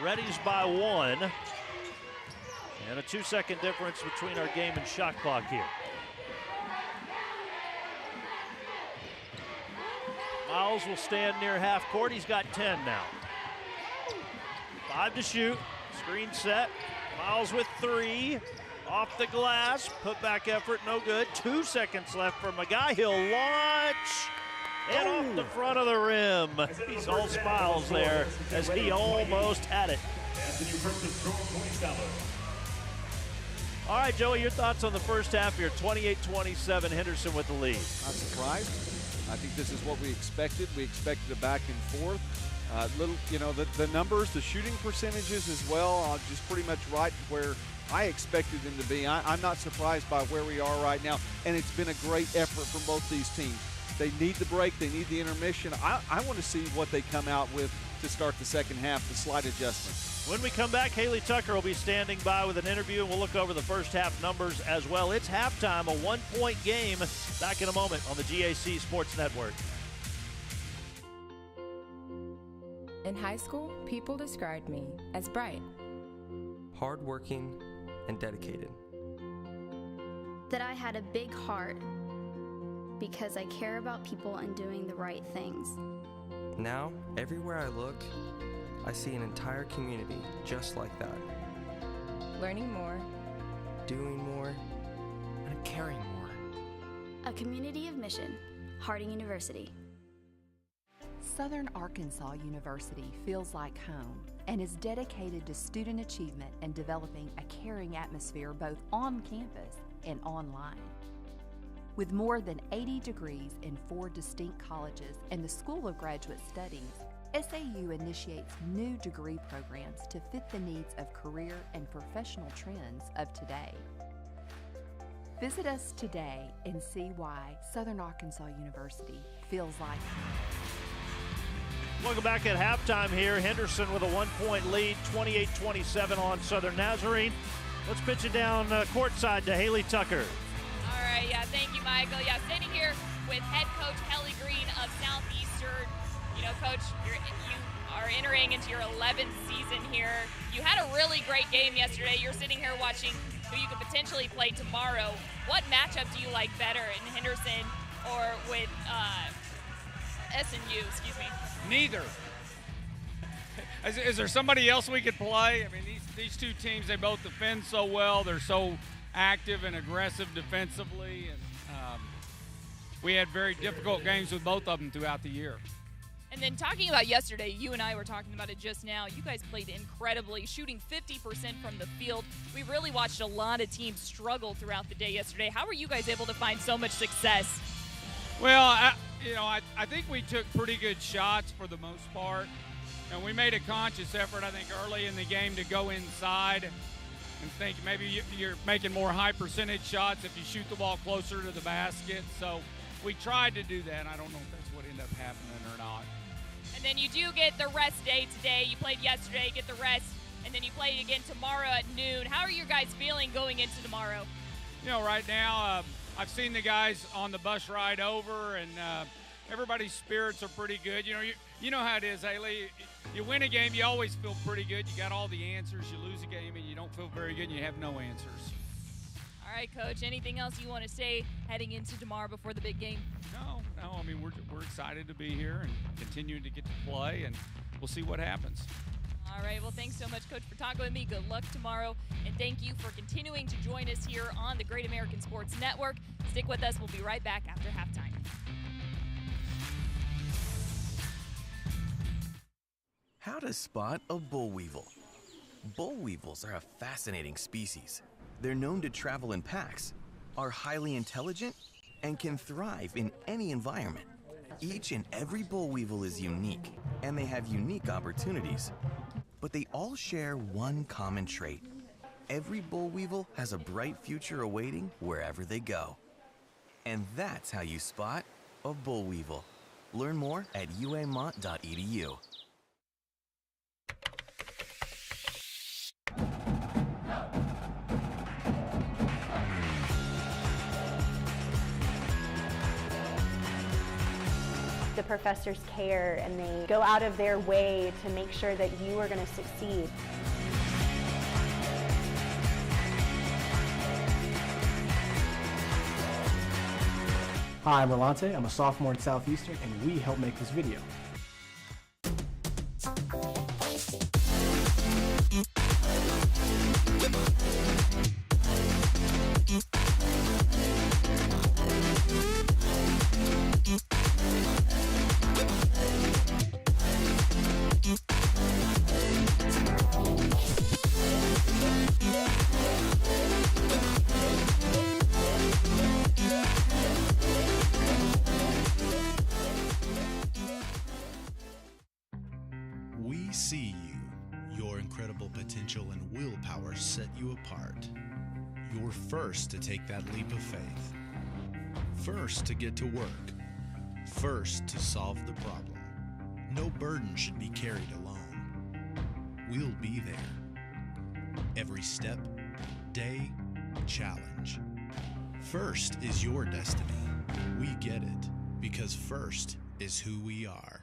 Reddy's by 1. And a 2-second difference between our game and shot clock here. Miles will stand near half court. He's got 10 now. 5 to shoot. Screen set. Miles with 3. Off the glass. Put back effort. No good. 2 seconds left for Magai. He'll launch. And off the front of the rim. He's all smiles there as he almost had it. All right, Joey, your thoughts on the first half here. 28-27, Henderson with the lead.
Not surprised. I think this is what we expected. We expected a back and forth. The numbers, the shooting percentages as well, just pretty much right where I expected them to be. I'm not surprised by where we are right now, and it's been a great effort from both these teams. They need the break. They need the intermission. I want to see what they come out with to start the second half, the slight adjustment.
When we come back, Haley Tucker will be standing by with an interview, and we'll look over the first half numbers as well. It's halftime, a 1-point game. Back in a moment on the GAC Sports Network.
In high school, people described me as bright,
hardworking, and dedicated.
That I had a big heart because I care about people and doing the right things.
Now, everywhere I look, I see an entire community just like that.
learning more,
doing more, and caring more.
A community of mission, Harding University.
Southern Arkansas University feels like home and is dedicated to student achievement and developing a caring atmosphere both on campus and online. With more than 80 degrees in 4 distinct colleges and the School of Graduate Studies, SAU initiates new degree programs to fit the needs of career and professional trends of today. Visit us today and see why Southern Arkansas University feels like home.
Welcome back at halftime here. Henderson with a 1-point lead, 28-27 on Southern Nazarene. Let's pitch it down courtside to Haley Tucker.
All right, yeah, thank you, Michael. Yeah, standing here with head coach Kelly Green of Southeastern. You know, Coach, you are entering into your 11th season here. You had a really great game yesterday. You're sitting here watching who you could potentially play tomorrow. What matchup do you like better in Henderson or with SNU, excuse me?
Neither. Is there somebody else we could play? I mean, these two teams, they both defend so well. They're so active and aggressive defensively. And we had very difficult games with both of them throughout the year.
And then talking about yesterday, you and I were talking about it just now. You guys played incredibly, shooting 50% from the field. We really watched a lot of teams struggle throughout the day yesterday. How were you guys able to find so much success?
Well, I think we took pretty good shots for the most part. And we made a conscious effort, I think, early in the game to go inside and think maybe you're making more high percentage shots if you shoot the ball closer to the basket. So we tried to do that. I don't know if that's what ended up happening or not.
And then you do get the rest day today. You played yesterday, get the rest, and then you play again tomorrow at noon. How are your guys feeling going into tomorrow?
You know, right now, I've seen the guys on the bus ride over, and everybody's spirits are pretty good. You know how it is, Haley. You win a game, you always feel pretty good. You got all the answers. You lose a game, and you don't feel very good, and you have no answers.
All right, Coach, anything else you want to say heading into tomorrow before the big game?
No. I mean, we're excited to be here and continuing to get to play, and we'll see what happens.
All right, well, thanks so much, Coach, for talking with me. Good luck tomorrow, and thank you for continuing to join us here on the Great American Sports Network. Stick with us. We'll be right back after halftime.
How to spot a boll weevil. Boll weevils are a fascinating species. They're known to travel in packs, are highly intelligent, and can thrive in any environment. Each and every boll weevil is unique, and they have unique opportunities. But they all share one common trait. Every boll weevil has a bright future awaiting wherever they go. And that's how you spot a boll weevil. Learn more at uamont.edu.
The professors care and they go out of their way to make sure that you are going to succeed.
Hi, I'm Rolante. I'm a sophomore at Southeastern, and we help make this video.
We see you. Your incredible potential and willpower set you apart. You're first to take that leap of faith. First to get to work. First to solve the problem. No burden should be carried alone. We'll be there. Every step, day, challenge. First is your destiny. We get it because first is who we are.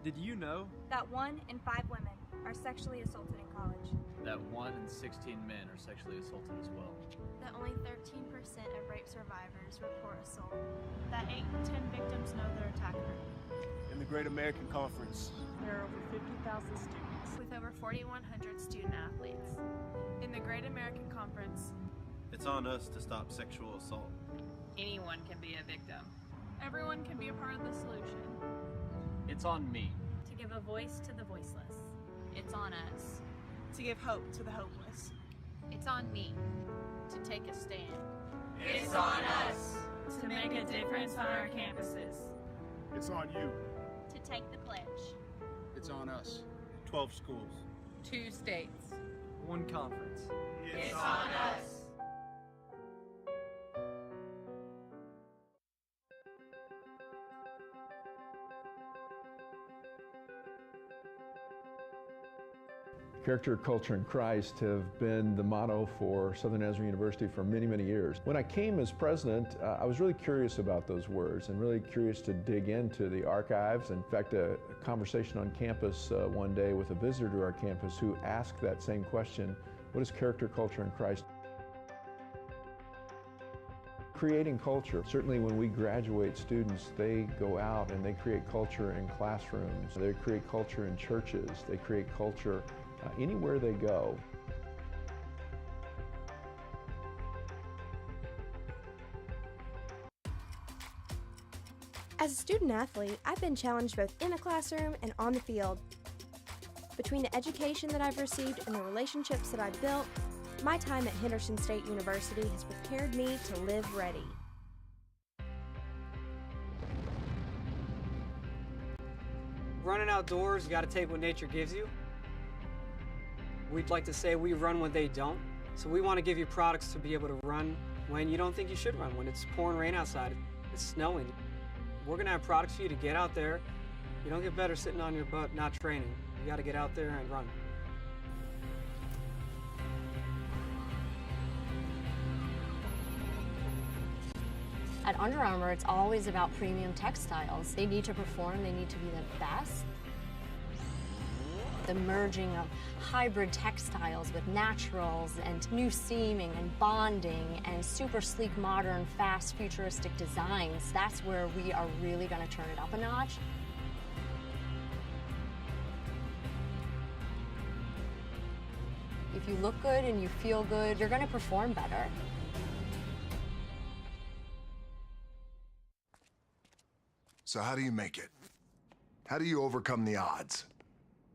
Did you know
that 1 in 5 women are sexually assaulted in college?
that 1 in 16 men are sexually assaulted as well?
That only 13% of rape survivors report assault. That 8 in 10 victims know their attacker.
In the Great American Conference,
There are over 50,000 students with over 4,100 student athletes. In the Great American Conference,
it's on us to stop sexual assault.
Anyone can be a victim.
everyone can be a part of the solution.
It's on me.
To give a voice to the voiceless.
It's on us.
To give hope to the hopeless.
It's on me to take a stand.
It's on us to make a difference on our campuses.
it's on you.
To take the pledge.
It's on us.
12 schools.
2 states.
1 conference.
It's on us.
Character, culture, and Christ have been the motto for Southern Nazarene University for many, many years. When I came as president, I was really curious about those words and really curious to dig into the archives. In fact, a conversation on campus one day with a visitor to our campus who asked that same question, what is character, culture, and Christ? Creating culture. Certainly when we graduate students, they go out and they create culture in classrooms. They create culture in churches. They create culture anywhere they go.
As a student athlete, I've been challenged both in the classroom and on the field. Between the education that I've received and the relationships that I've built, my time at Henderson State University has prepared me to live ready.
Running outdoors, you got to take what nature gives you. We'd like to say we run when they don't. So we want to give you products to be able to run when you don't think you should run, when it's pouring rain outside, it's snowing. We're going to have products for you to get out there. You don't get better sitting on your butt not training. You got to get out there and run.
At Under Armour, it's always about premium textiles. They need to perform, they need to be the best. The merging of hybrid textiles with naturals and new seaming and bonding and super sleek, modern, fast, futuristic designs, that's where we are really going to turn it up a notch. If you look good and you feel good, you're going to perform better.
So how do you make it? How do you overcome the odds?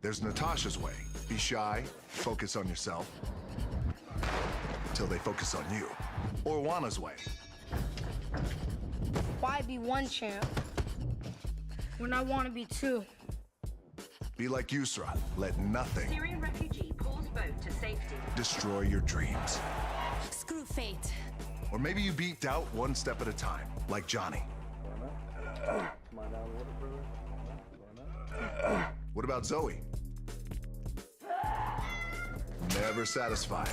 There's Natasha's way. Be shy, focus on yourself, until they focus on you. Or Juana's way.
Why be one champ when I want to be 2?
Be like Yusra. Let nothing
Syrian refugee pulls boat to safety.
destroy your dreams.
Screw fate.
Or maybe you beat doubt one step at a time, like Johnny. What about Zoe? Never satisfied.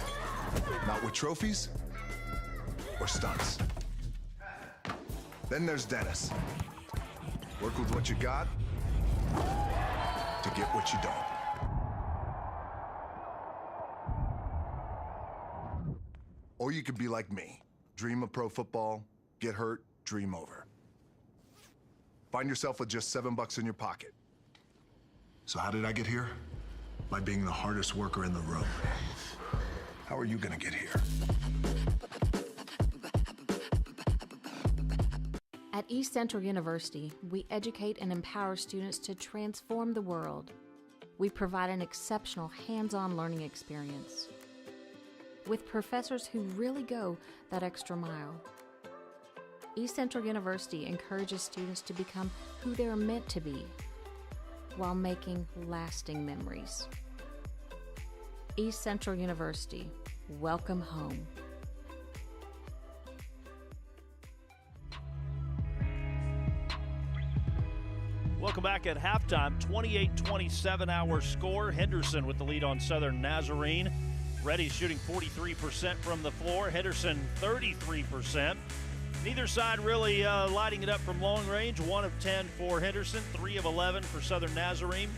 Not with trophies or stunts. Then there's Dennis. Work with what you got to get what you don't. Or you could be like me. Dream of pro football, get hurt, dream over. Find yourself with just $7 in your pocket. So how did I get here? By being the hardest worker in the room. How are you gonna get here?
At East Central University, we educate and empower students to transform the world. We provide an exceptional hands-on learning experience with professors who really go that extra mile. East Central University encourages students to become who they are meant to be while making lasting memories. East Central University, welcome home.
Welcome back at halftime. 28-27 our score. Henderson with the lead on Southern Nazarene. Reddy shooting 43% from the floor. Henderson 33%. Neither side really lighting it up from long range. 1 of 10 for Henderson, 3 of 11 for Southern Nazarene.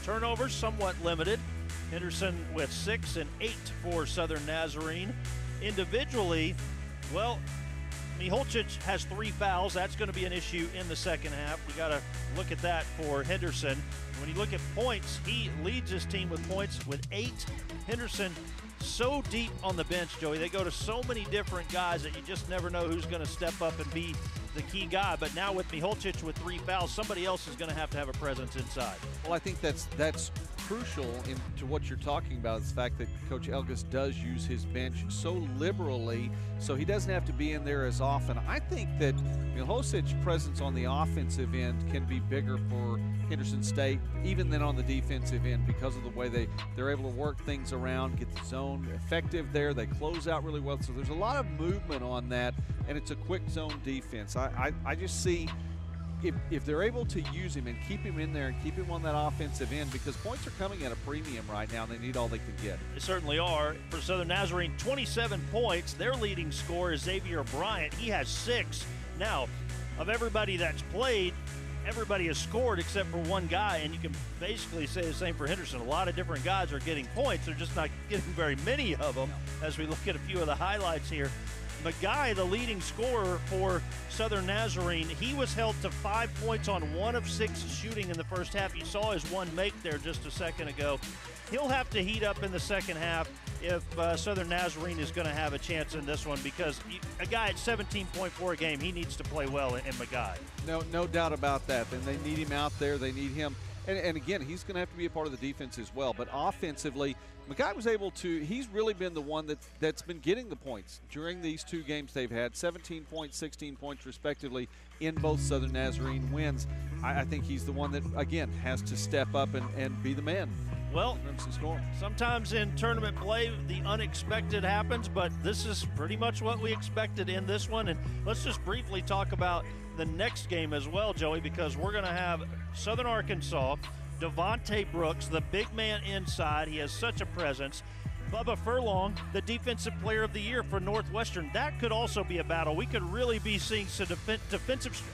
Turnovers somewhat limited. Henderson with 6 and 8 for Southern Nazarene. Individually, well, Miholcic has 3 fouls. That's going to be an issue in the second half. We got to look at that for Henderson. When you look at points, he leads his team with points with 8. Henderson so deep on the bench, Joey. They go to so many different guys that you just never know who's going to step up and be the key guy. But now with Miholcic with 3 fouls, somebody else is going to have a presence inside.
Well, I think that's crucial to what you're talking about, is the fact that Coach Elgis does use his bench so liberally, so he doesn't have to be in there as often. I think that Miholcic's presence on the offensive end can be bigger for Henderson State, even than on the defensive end, because of the way they're able to work things around, get the zone effective there. They close out really well, so there's a lot of movement on that, and it's a quick zone defense. I just see if they're able to use him and keep him in there and keep him on that offensive end, because points are coming at a premium right now and they need all they can get.
They certainly are. For Southern Nazarene, 27 points. Their leading scorer is Xavier Bryant. He has 6. Now, of everybody that's played, everybody has scored except for one guy, and you can basically say the same for Henderson. A lot of different guys are getting points. They're just not getting very many of them as we look at a few of the highlights here. McGuy, the leading scorer for Southern Nazarene, he was held to 5 points on 1 of 6 shooting in the first half. You saw his one make there just a second ago. He'll have to heat up in the second half if Southern Nazarene is going to have a chance in this one, because a guy at 17.4 a game, he needs to play well in McGuy.
No doubt about that. And they need him out there. They need him. And again, he's going to have to be a part of the defense as well. But offensively, McGuy was able to – he's really been the one that's been getting the points during these 2 games they've had, 17 points, 16 points respectively in both Southern Nazarene wins. I think he's the one that, again, has to step up and be the man.
Well, sometimes in tournament play, the unexpected happens, but this is pretty much what we expected in this one. And let's just briefly talk about the next game as well, Joey, because we're going to have Southern Arkansas, Devontae Brooks, the big man inside. He has such a presence. Bubba Furlong, the Defensive Player of the Year for Northwestern. That could also be a battle. We could really be seeing some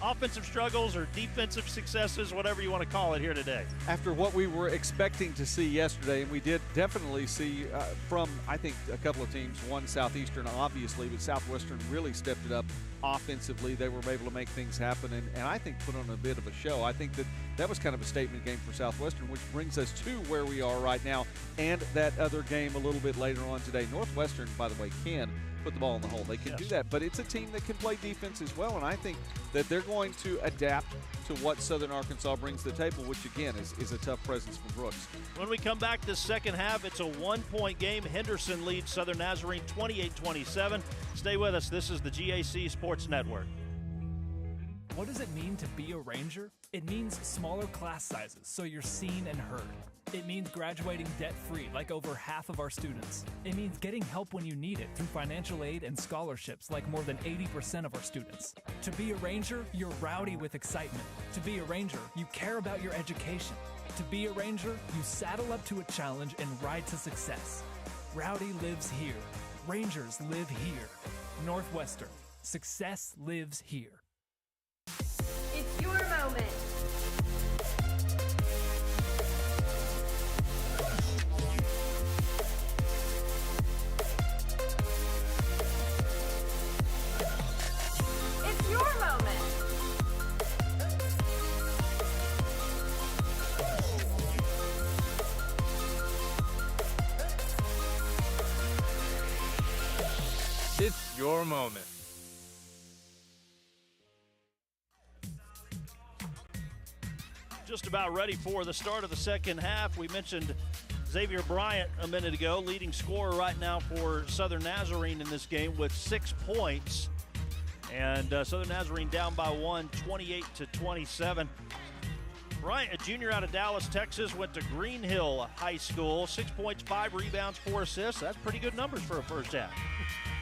offensive struggles or defensive successes, whatever you want to call it, here today.
After what we were expecting to see yesterday, and we did definitely see from, I think, a couple of teams, one Southeastern obviously, but Southwestern really stepped it up offensively. They were able to make things happen and I think put on a bit of a show. I think that was kind of a statement game for Southwestern, which brings us to where we are right now and that other game a little bit later on today. Northwestern, by the way, can put the ball in the hole. They can do that, but it's a team that can play defense as well, and I think that they're going to adapt to what Southern Arkansas brings to the table, which again is a tough presence for Brooks.
When we come back this second half, it's a 1-point game. Henderson leads Southern Nazarene 28-27. Stay with us. This is the GAC Sports Network.
What does it mean to be a Ranger? It means smaller class sizes so you're seen and heard. It means graduating debt-free like over half of our students. It means getting help when you need it through financial aid and scholarships like more than 80% of our students. To be a Ranger, you're rowdy with excitement. To be a Ranger, you care about your education. To be a Ranger, you saddle up to a challenge and ride to success. Rowdy lives here. Rangers live here. Northwestern. Success lives here.
It's your moment. It's your moment.
It's your moment.
Just about ready for the start of the second half. We mentioned Xavier Bryant a minute ago, leading scorer right now for Southern Nazarene in this game with 6 points. And Southern Nazarene down by 1, 28-27. Bryant, a junior out of Dallas, Texas, went to Green Hill High School. 6 points, 5 rebounds, 4 assists. That's pretty good numbers for a first half.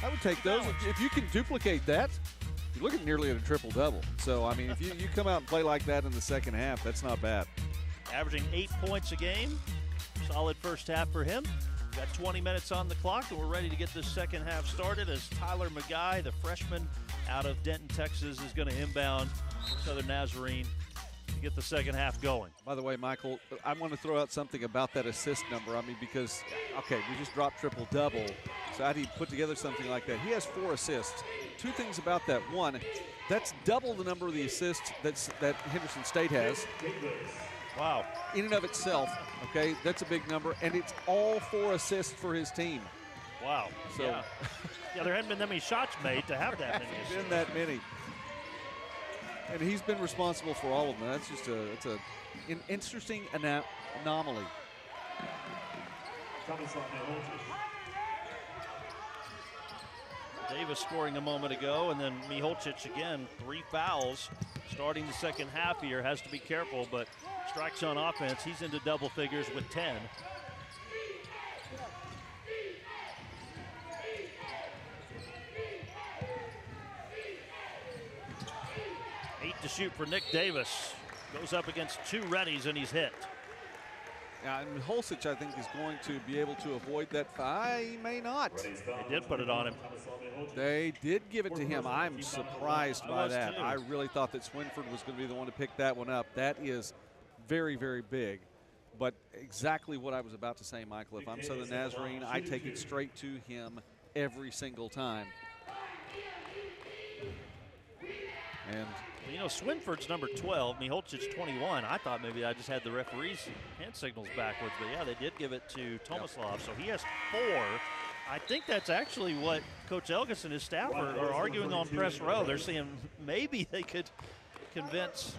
I would take those. If you can duplicate that, you're looking nearly at a triple-double. So, I mean, if you come out and play like that in the second half, that's not bad.
Averaging 8 points a game. Solid first half for him. We've got 20 minutes on the clock, and we're ready to get this second half started as Tyler McGuy, the freshman out of Denton, Texas, is going to inbound Southern Nazarene to get the second half going.
By the way, Michael, I want to throw out something about that assist number. I mean, because, okay, we just dropped triple-double, so how do you put together something like that? He has 4 assists. 2 things about that. One, that's double the number of the assists that Henderson State has.
Wow.
In and of itself, okay, that's a big number, and it's all 4 assists for his team.
Wow.
So,
yeah, there hadn't been that many shots made to have that many assists.
Been that many. And he's been responsible for all of them. That's just an interesting anomaly.
Davis scoring a moment ago, and then Miholcic again, 3 fouls starting the second half here. Has to be careful, but strikes on offense. He's into double figures with 10. To shoot for Nick Davis. Goes up against 2 readies and he's hit.
Yeah, and Holsich, I think, is going to be able to avoid that foul. He may not.
They did put it on him.
They did give it to him. I'm surprised by that.
Too.
I really thought that Swinford was going to be the one to pick that one up. That is very, very big. But exactly what I was about to say, Michael. If I'm Southern Nazarene, I take it straight to him every single time. And
you know, Swinford's number 12, Miholcic's 21. I thought maybe I just had the referee's hand signals backwards, but yeah, they did give it to Tomislav. So he has 4. I think that's actually what Coach Elgis and his staff are arguing on press row. They're saying maybe they could convince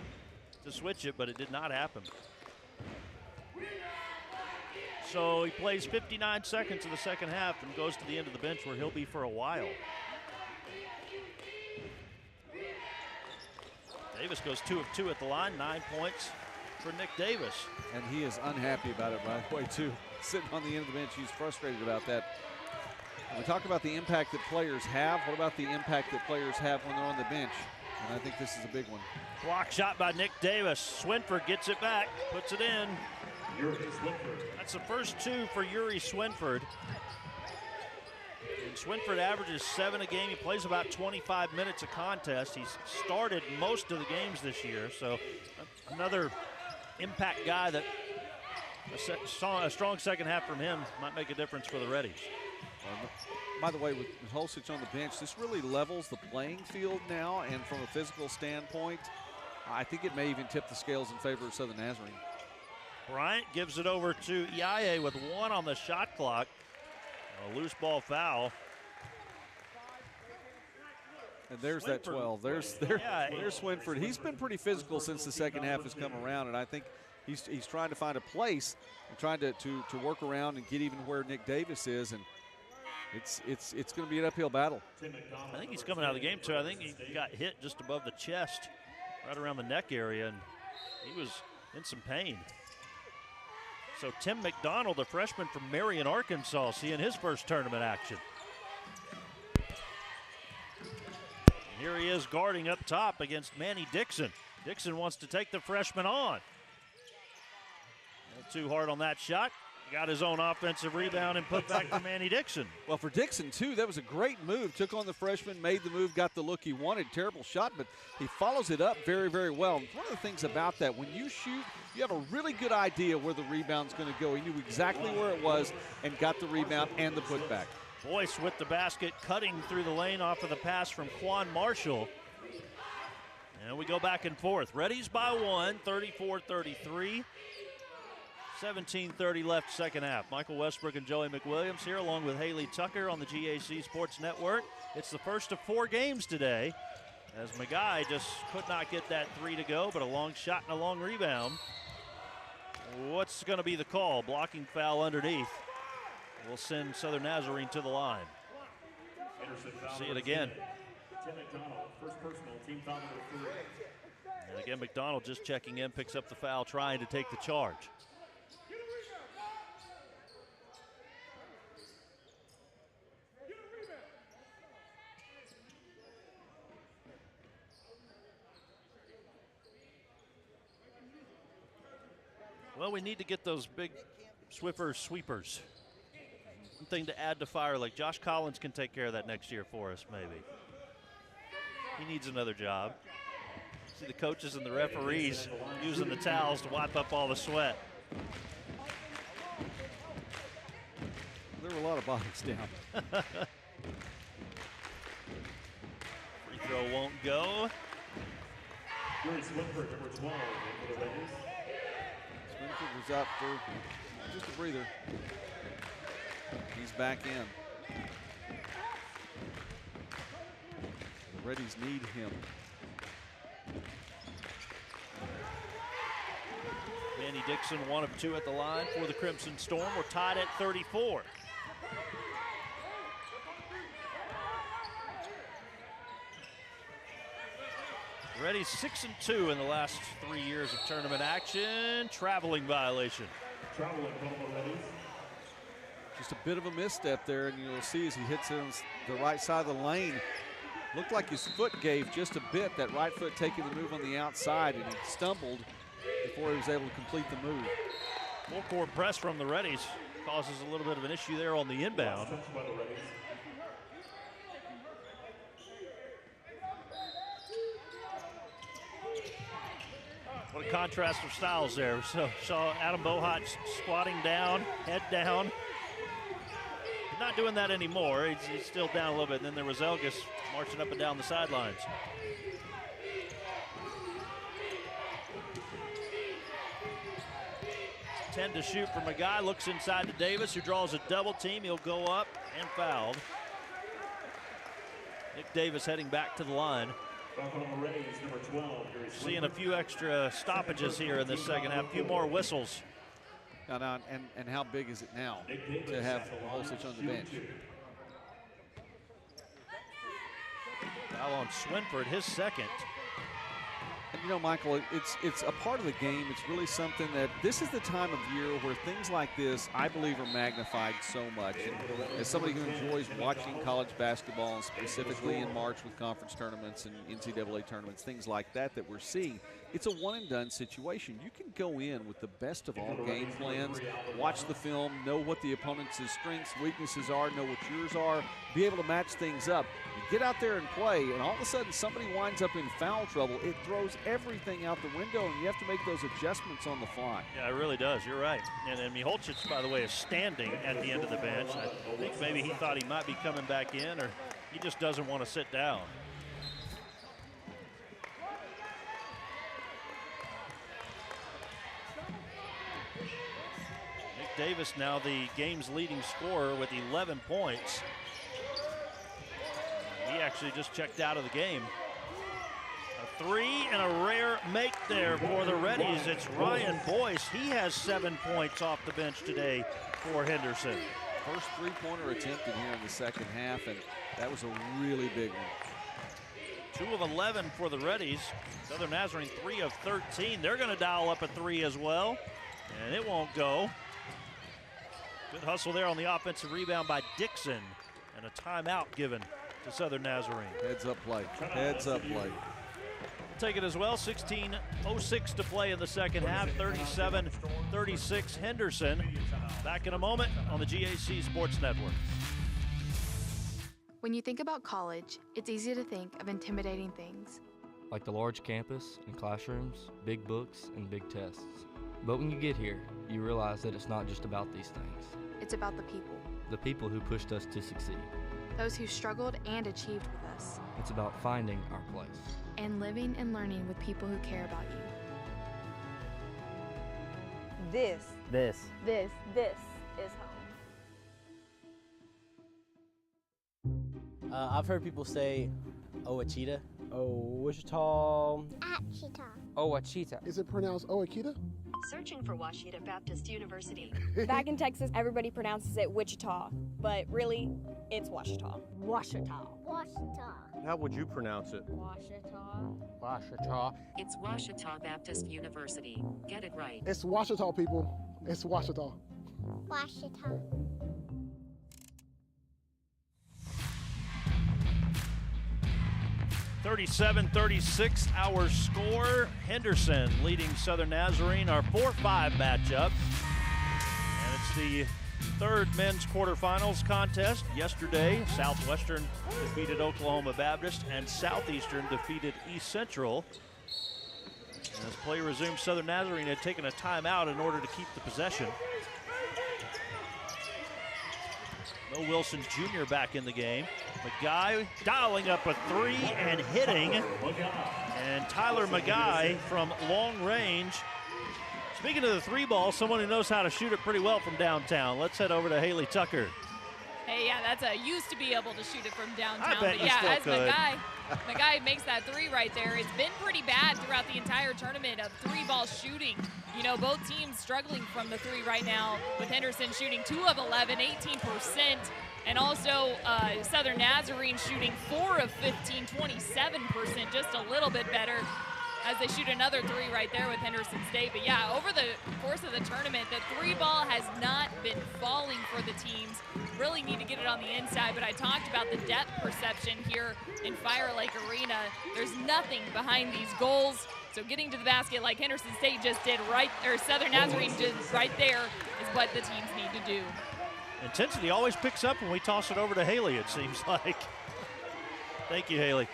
to switch it, but it did not happen. So he plays 59 seconds in the second half and goes to the end of the bench where he'll be for a while. Davis goes 2 of 2 at the line, 9 points for Nick Davis.
And he is unhappy about it, by the way, too. Sitting on the end of the bench, he's frustrated about that. When we talk about the impact that players have, what about the impact that players have when they're on the bench? And I think this is a big one.
Block shot by Nick Davis. Swinford gets it back, puts it in. That's the first 2 for Yuri Swinford. And Swinford averages 7 a game. He plays about 25 minutes a contest. He's started most of the games this year, so another impact guy that a strong second half from him might make a difference for the Reddies.
By the way, with Holsich on the bench, this really levels the playing field now, and from a physical standpoint, I think it may even tip the scales in favor of Southern Nazarene.
Bryant gives it over to Iaye with 1 on the shot clock. A loose ball foul.
And there's Swinford. That 12. There's Swinford. He's been pretty physical since the second half has come around, and I think he's trying to find a place and trying to work around and get even where Nick Davis is, and it's going to be an uphill battle.
I think he's coming out of the game too. I think he got hit just above the chest, right around the neck area, and he was in some pain. So Tim McDonald, a freshman from Marion, Arkansas, seeing his first tournament action. Here he is guarding up top against Manny Dixon. Dixon wants to take the freshman on. A little too hard on that shot. Got his own offensive rebound and put back to Manny Dixon.
Well, for Dixon, too, that was a great move. Took on the freshman, made the move, got the look he wanted. Terrible shot, but he follows it up very, very well. And one of the things about that, when you shoot, you have a really good idea where the rebound's going to go. He knew exactly where it was and got the rebound and the putback.
Boyce with the basket, cutting through the lane off of the pass from Quan Marshall. And we go back and forth. Reddies by 1, 34-33. 17:30 left second half. Michael Westbrook and Joey McWilliams here along with Haley Tucker on the GAC Sports Network. It's the first of 4 games today as McGuy just could not get that 3 to go, but a long shot and a long rebound. What's going to be the call? Blocking foul underneath. We'll send Southern Nazarene to the line. See it again.
Tim McDonald, first personal, team foul number 3.
And again, McDonald just checking in, picks up the foul, trying to take the charge. Well, we need to get those big Swiffer sweepers. something to add to Fire Lake. Josh Collins can take care of that next year for us, maybe. He needs another job. See the coaches and the referees using the towels to wipe up all the sweat.
There were a lot of bodies down.
Free throw won't go.
Swinford, number 12, for the Raiders.
Swinford was out for just a breather. He's back in. The Reddies need him.
Manny Dixon, 1 of 2 at the line for the Crimson Storm. We're tied at 34. Reddies 6-2 in the last 3 years of tournament action. Traveling violation.
Traveling call for Reddies.
Just a bit of a misstep there, and you'll see as he hits it on the right side of the lane. Looked like his foot gave just a bit, that right foot taking the move on the outside, and he stumbled before he was able to complete the move.
Full court press from the Reddies causes a little bit of an issue there on the inbound. What a contrast of styles there. So saw Adam Bohot squatting down, head down. He's not doing that anymore. He's still down a little bit. And then there was Elgis marching up and down the sidelines. It's 10 to shoot from a guy. Looks inside to Davis, who draws a double team. He'll go up and fouled. Nick Davis heading back to the line. Seeing a few extra stoppages here in this second half, a few more whistles.
And how big is it now to have Holsich on the bench?
Foul on Swinford, his second.
And you know, Michael, it's a part of the game. It's really something that this is the time of year where things like this, I believe, are magnified so much. And as somebody who enjoys watching college basketball, and specifically in March with conference tournaments and NCAA tournaments, things like that we're seeing, it's a one-and-done situation. You can go in with the best of all game plans, watch the film, know what the opponent's strengths, weaknesses are, know what yours are, be able to match things up. You get out there and play, and all of a sudden somebody winds up in foul trouble. It throws everything out the window, and you have to make those adjustments on the fly.
Yeah, it really does. You're right. And Miholcic, by the way, is standing at the end of the bench. I think maybe he thought he might be coming back in, or he just doesn't want to sit down. Nick Davis now the game's leading scorer with 11 points. He actually just checked out of the game. A three and a rare make there for the Reddies. It's Ryan Boyce. He has 7 points off the bench today for Henderson.
First three-pointer attempted here in the second half, and that was a really big one.
2 of 11 for the Reddies. Southern Nazarene 3 of 13. They're going to dial up a 3 as well, and it won't go. Good hustle there on the offensive rebound by Dixon, and a timeout given to Southern Nazarene.
Heads up play. Heads up play.
Take it as well. 16:06 to play in the second half. 37-36 Henderson. Back in a moment on the GAC Sports Network.
When you think about college, it's easy to think of intimidating things.
Like the large campus and classrooms, big books, and big tests. But when you get here, you realize that it's not just about these things.
It's about the people.
The people who pushed us to succeed.
Those who struggled and achieved with us.
It's about finding our place.
And living and learning with people who care about you.
This is home.
I've heard people say Ouachita.
Ouachita.
Ouachita.
Ouachita.
Is it pronounced Ouachita?
Searching for Ouachita Baptist University.
Back in Texas, everybody pronounces it Wichita, but really, it's Washita.
Washita. Washita.
How would you pronounce it?
Washita.
Washita.
It's Washita Baptist University. Get it right.
It's Washita, people. It's Washita.
Washita.
(37-36) our score. Henderson leading Southern Nazarene, our 4-5 matchup. And it's the third men's quarterfinals contest. Yesterday, Southwestern defeated Oklahoma Baptist and Southeastern defeated East Central. And as play resumed, Southern Nazarene had taken a timeout in order to keep the possession. Mo Wilson Jr. back in the game. McGuy dialing up a three and hitting. And Tyler McGuy from long range. Speaking of the three ball, someone who knows how to shoot it pretty well from downtown. Let's head over to Haley Tucker.
Hey, yeah, that's a used to be able to shoot it from downtown.
I bet
but yeah, as
could.
McGuy makes that three right there. It's been pretty bad throughout the entire tournament of three ball shooting. You know, both teams struggling from the three right now, with Henderson shooting 2 of 11, 18%. And also Southern Nazarene shooting 4 of 15, 27%, just a little bit better, as they shoot another three right there with Henderson State. But yeah, over the course of the tournament, the three ball has not been falling for the teams. Really need to get it on the inside, but I talked about the depth perception here in Fire Lake Arena. There's nothing behind these goals. So getting to the basket like Henderson State just did or Southern Nazarene did right there is what the teams need to do.
Intensity always picks up when we toss it over to Haley, it seems like. Thank you, Haley.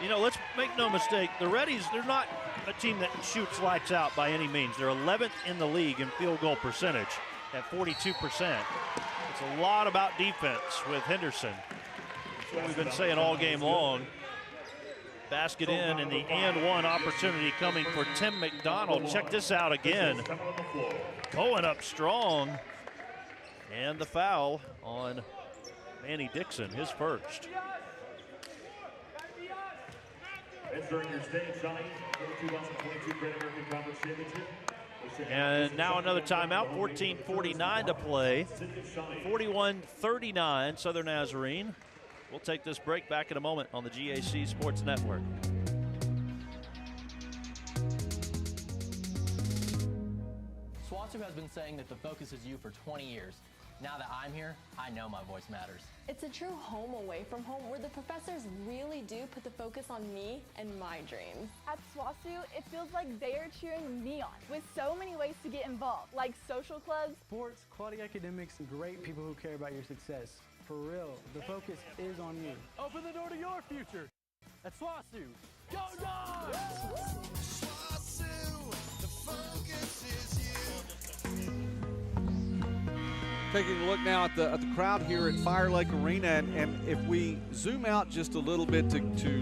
You know, let's make no mistake, the Reddies, they're not a team that shoots lights out by any means. They're 11th in the league in field goal percentage at 42%. It's a lot about defense with Henderson. That's what we've been saying all game long. Basket in and the and one opportunity coming for Tim McDonald. Check this out again. Going up strong. And the foul on Manny Dixon, his first.
Entering your stage, Johnny, for the 2022 Great American Conference Championship.
And now another timeout, 14:49 to play. 41-39, Southern Nazarene. We'll take this break back in a moment on the GAC Sports Network.
SWASU has been saying that the focus is you for 20 years. Now that I'm here, I know my voice matters.
It's a true home away from home where the professors really do put the focus on me and my dreams.
At SWASU, it feels like they are cheering me on with so many ways to get involved, like social clubs,
sports, quality academics, and great people who care about your success. For real, the focus is on you.
Open the door to your future. At SWASU, go Dogs! SWASU, the focus is you.
Taking a look now at the crowd here at Fire Lake Arena, and if we zoom out just a little bit to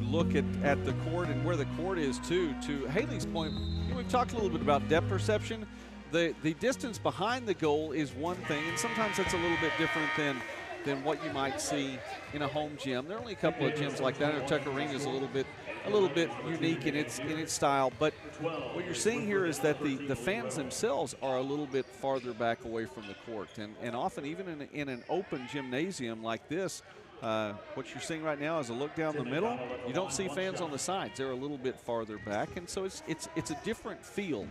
look at the court and where the court is too, to Haley's point, you know, we've talked a little bit about depth perception. The distance behind the goal is one thing, and sometimes that's a little bit different than what you might see in a home gym. There are only a couple of gyms like that. Tucker Arena is a little bit unique in its style, but what you're seeing here is that the fans themselves are a little bit farther back away from the court, and often even in an open gymnasium like this, what you're seeing right now is a look down the middle. You don't see fans on the sides; they're a little bit farther back, and so it's a different feel.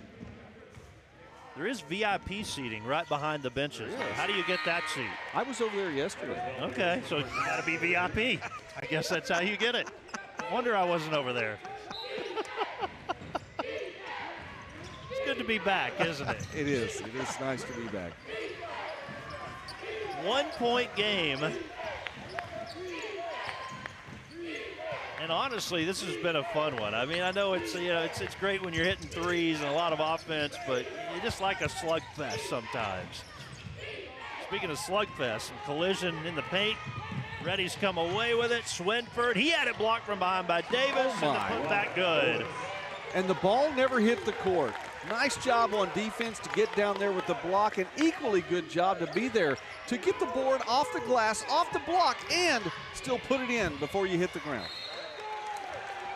There is VIP seating right behind the benches.
Yes.
How do you get that seat?
I was over there yesterday.
Okay, so you got to be VIP. I guess that's how you get it. Wonder I wasn't over there. It's good to be back, isn't it?
It is. It is nice to be back.
1 point game. And honestly, this has been a fun one. I mean, I know it's great when you're hitting threes and a lot of offense, but you just like a slugfest sometimes. Speaking of slugfest, some collision in the paint. Reddy's come away with it. Swinford, he had it blocked from behind by Davis, and the putback good.
And the ball never hit the court. Nice job on defense to get down there with the block, and equally good job to be there to get the board off the glass, off the block, and still put it in before you hit the ground.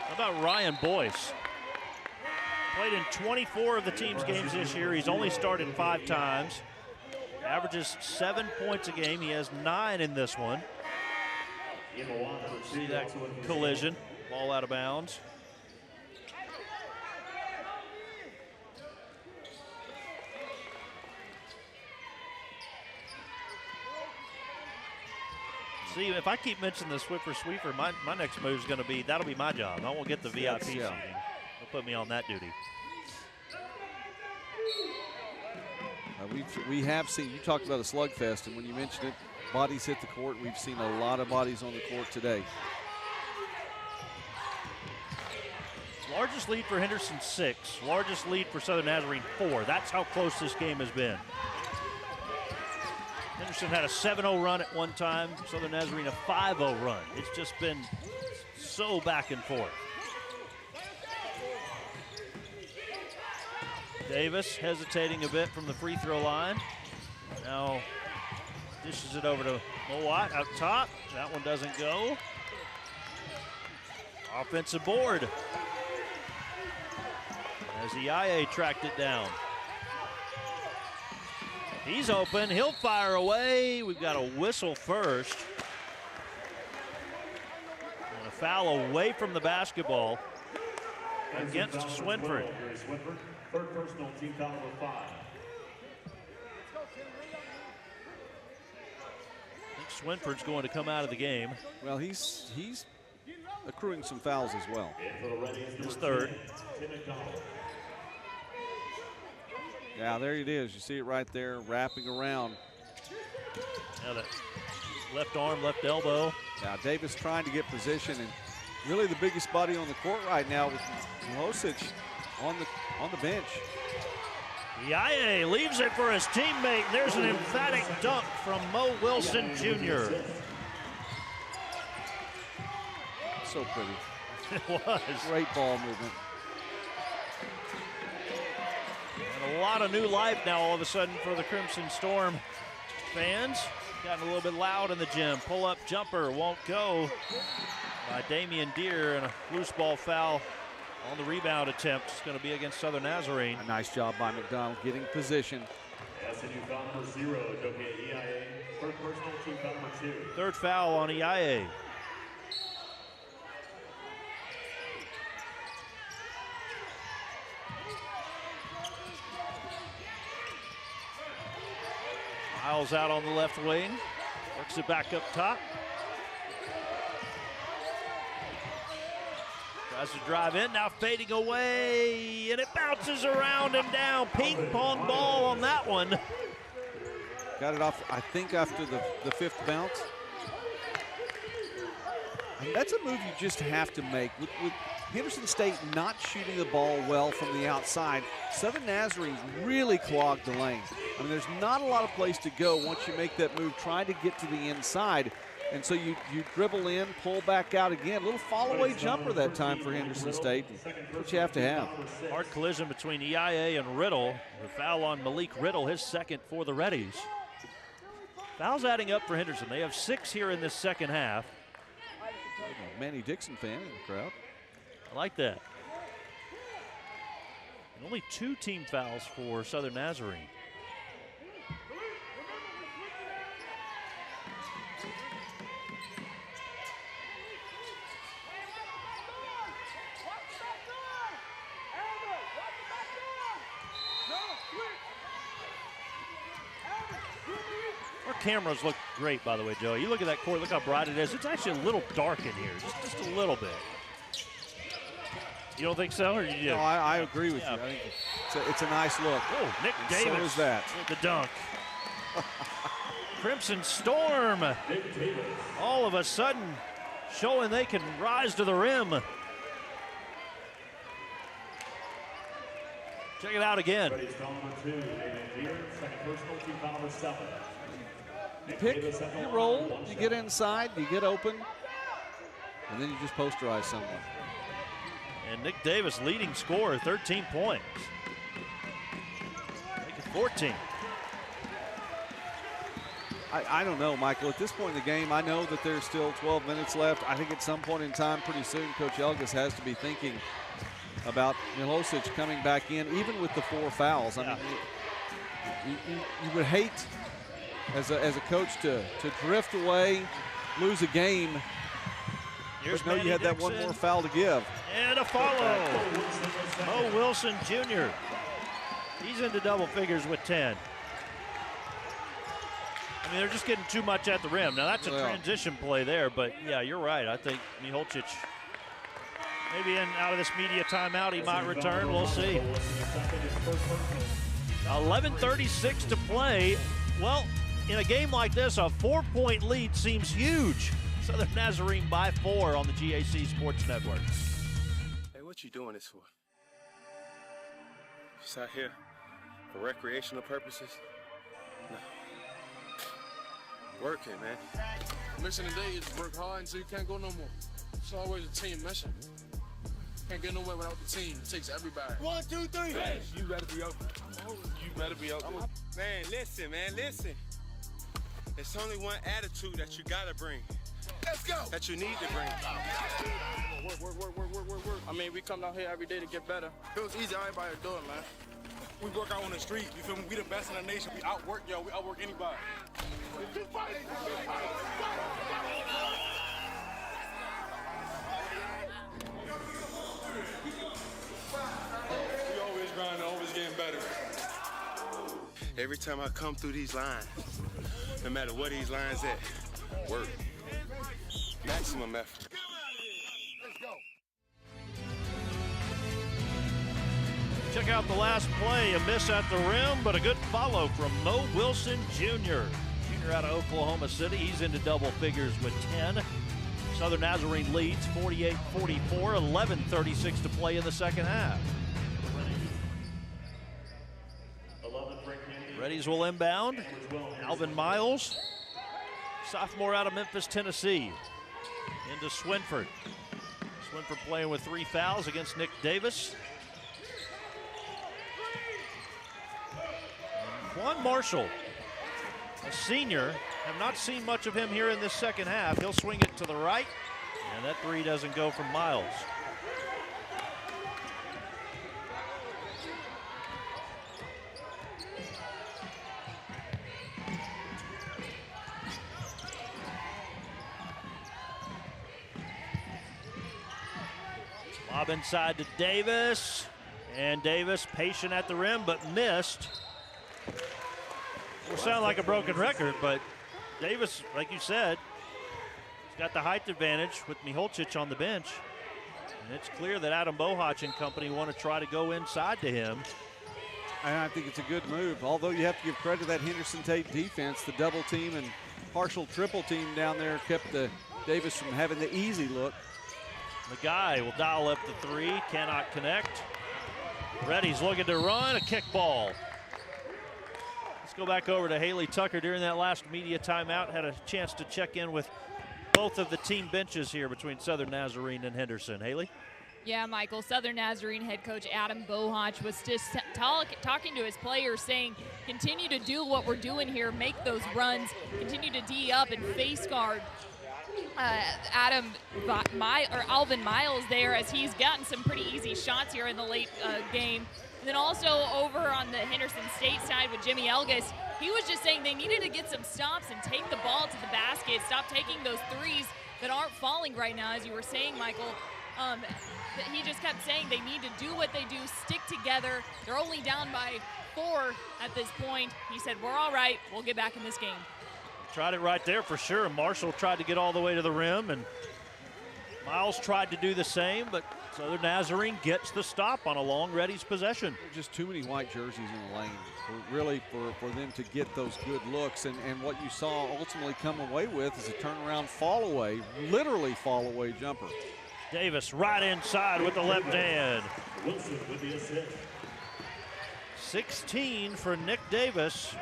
How about Ryan Boyce? Played in 24 of the team's games this year. He's only started 5 times. Averages 7 points a game. He has 9 in this one. See that collision, ball out of bounds. See, if I keep mentioning the Swiffer Sweeper, my next move is going to be, that'll be my job. I won't get the VIP seating. They'll put me on that duty.
We have seen, you talked about a slugfest, and when you mentioned it, bodies hit the court. We've seen a lot of bodies on the court today.
Largest lead for Henderson, 6. Largest lead for Southern Nazarene, 4. That's how close this game has been. Henderson had a 7-0 run at one time. Southern Nazarene a 5-0 run. It's just been so back and forth. Davis hesitating a bit from the free throw line. Now dishes it over to Mowat out top. That one doesn't go. Offensive board as EIA tracked it down. He's open, he'll fire away. We've got a whistle first. And a foul away from the basketball against Swinford.
Third personal, team foul number 5.
I think Swinford's going to come out of the game.
Well, he's accruing some fouls as well.
His third.
Yeah, there it is. You see it right there, wrapping around.
Now that left arm, left elbow.
Now Davis trying to get position, and really the biggest body on the court right now with Milosic on the bench.
EIA leaves it for his teammate. There's an emphatic dunk from Mo Wilson Jr.
So pretty.
It was.
Great ball movement.
And a lot of new life now all of a sudden for the Crimson Storm fans. Gotten a little bit loud in the gym. Pull-up jumper won't go by Damian Deere, and a loose ball foul on the rebound attempt. It's going to be against Southern Nazarene.
A nice job by McDonald getting position.
SNU foul number 0, EIA. Third personal, team foul number 2.
Third foul on EIA. Miles out on the left wing. Works it back up top. Tries to drive in, now fading away, and it bounces around and down. Ping pong ball on that one.
Got it off, I think, after the fifth bounce. And that's a move you just have to make. With Henderson State not shooting the ball well from the outside, Southern Nazarene's really clogged the lane. I mean, there's not a lot of place to go once you make that move, trying to get to the inside. And so you dribble in, pull back out again. A little fall-away jumper that time for Henderson State. What you have to have.
Hard collision between EIA and Riddle. The foul on Malik Riddle, his second for the Reddies. Fouls adding up for Henderson. They have 6 here in this second half.
Manny Dixon fan in the crowd.
I like that. And only 2 team fouls for Southern Nazarene. Our cameras look great, by the way, Joey. You look at that court, look how bright it is. It's actually a little dark in here, just a little bit. You don't think so, or you do?
No, I agree with you. I think it's a nice look.
Oh, Nick Davis.
So is that.
The dunk. Crimson Storm. All of a sudden showing they can rise to the rim. Check it out again.
You pick, you roll, you get inside, you get open, and then you just posterize someone.
And Nick Davis, leading scorer, 13 points. Make it 14.
I don't know, Michael. At this point in the game, I know that there's still 12 minutes left. I think at some point in time, pretty soon, Coach Elgis has to be thinking about Milosic coming back in, even with the 4 fouls. I mean, you would hate as a coach to drift away, lose a game.
Here's
but no, you had that one more foul to give.
And a follow. Mo Wilson Jr. He's into double figures with 10. I mean, they're just getting too much at the rim. Now, that's a transition play there, but, yeah, you're right. I think Miholcic, maybe out of this media timeout, he might return. We'll see. 11:36 to play. Well, in a game like this, a 4-point lead seems huge. Southern Nazarene by 4 on the GAC Sports Network.
Hey, what you doing this for? Just out here for recreational purposes? No. Working, man.
Mission today is to work hard until you can't go no more. It's always a team mission. Can't get nowhere without the team. It takes everybody.
1, 2, 3.
Hey,
you better be open.
You better be open.
Man, listen. There's only one attitude that you gotta bring.
Let's go.
That you need to bring.
Work. I mean, we come out here every day to get better. If it was easy, everybody would do it, man. We work out on the street. You feel me? We the best in the nation. We outwork y'all. We outwork anybody. We always grinding, always getting better.
Every time I come through these lines, no matter where these lines at, work. Maximum effort.
Let's go.
Check out the last play, a miss at the rim, but a good follow from Mo Wilson Jr. Junior out of Oklahoma City. He's into double figures with 10. Southern Nazarene leads 48-44, 11:36 to play in the second half. Reddies will inbound. Alvin Miles, sophomore out of Memphis, Tennessee. Into Swinford. Swinford playing with 3 fouls against Nick Davis. Juan Marshall, a senior. Have not seen much of him here in this second half. He'll swing it to the right, and that 3 doesn't go from Miles. Lob inside to Davis, and Davis patient at the rim, but missed. Will sound like a broken record, but Davis, like you said, he's got the height advantage with Miholcic on the bench. And it's clear that Adam Bohach and company want to try to go inside to him.
And I think it's a good move, although you have to give credit to that Henderson Tate defense. The double team and partial triple team down there kept Davis from having the easy look.
The guy will dial up the 3, cannot connect. Reddy's looking to run, a kick ball. Let's go back over to Haley Tucker during that last media timeout. Had a chance to check in with both of the team benches here between Southern Nazarene and Henderson. Haley?
Yeah, Michael, Southern Nazarene head coach Adam Bohach was just talking to his players, saying, continue to do what we're doing here, make those runs, continue to D up and face guard Alvin Miles there, as he's gotten some pretty easy shots here in the late game. And then also over on the Henderson State side with Jimmy Elgis, he was just saying they needed to get some stops and take the ball to the basket, stop taking those threes that aren't falling right now, as you were saying, Michael. He just kept saying they need to do what they do, stick together. They're only down by 4 at this point. He said, we're all right, we'll get back in this game.
Tried it right there for sure. Marshall tried to get all the way to the rim, and Miles tried to do the same, but Southern Nazarene gets the stop on a long Reddy's possession.
Just too many white jerseys in the lane, for them to get those good looks. And what you saw ultimately come away with is a turnaround fall away, literally fall away jumper.
Davis right inside with the left hand. 16 for Nick Davis,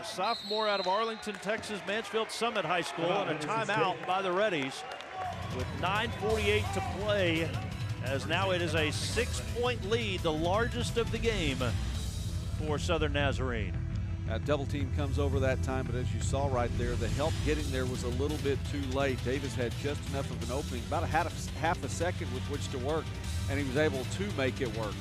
a sophomore out of Arlington, Texas, Mansfield Summit High School, and a timeout by the Reddies with 9:48 to play, as now it is a 6-point lead, the largest of the game for Southern Nazarene.
That double team comes over that time, but as you saw right there, the help getting there was a little bit too late. Davis had just enough of an opening, about a half a second with which to work, and he was able to make it work.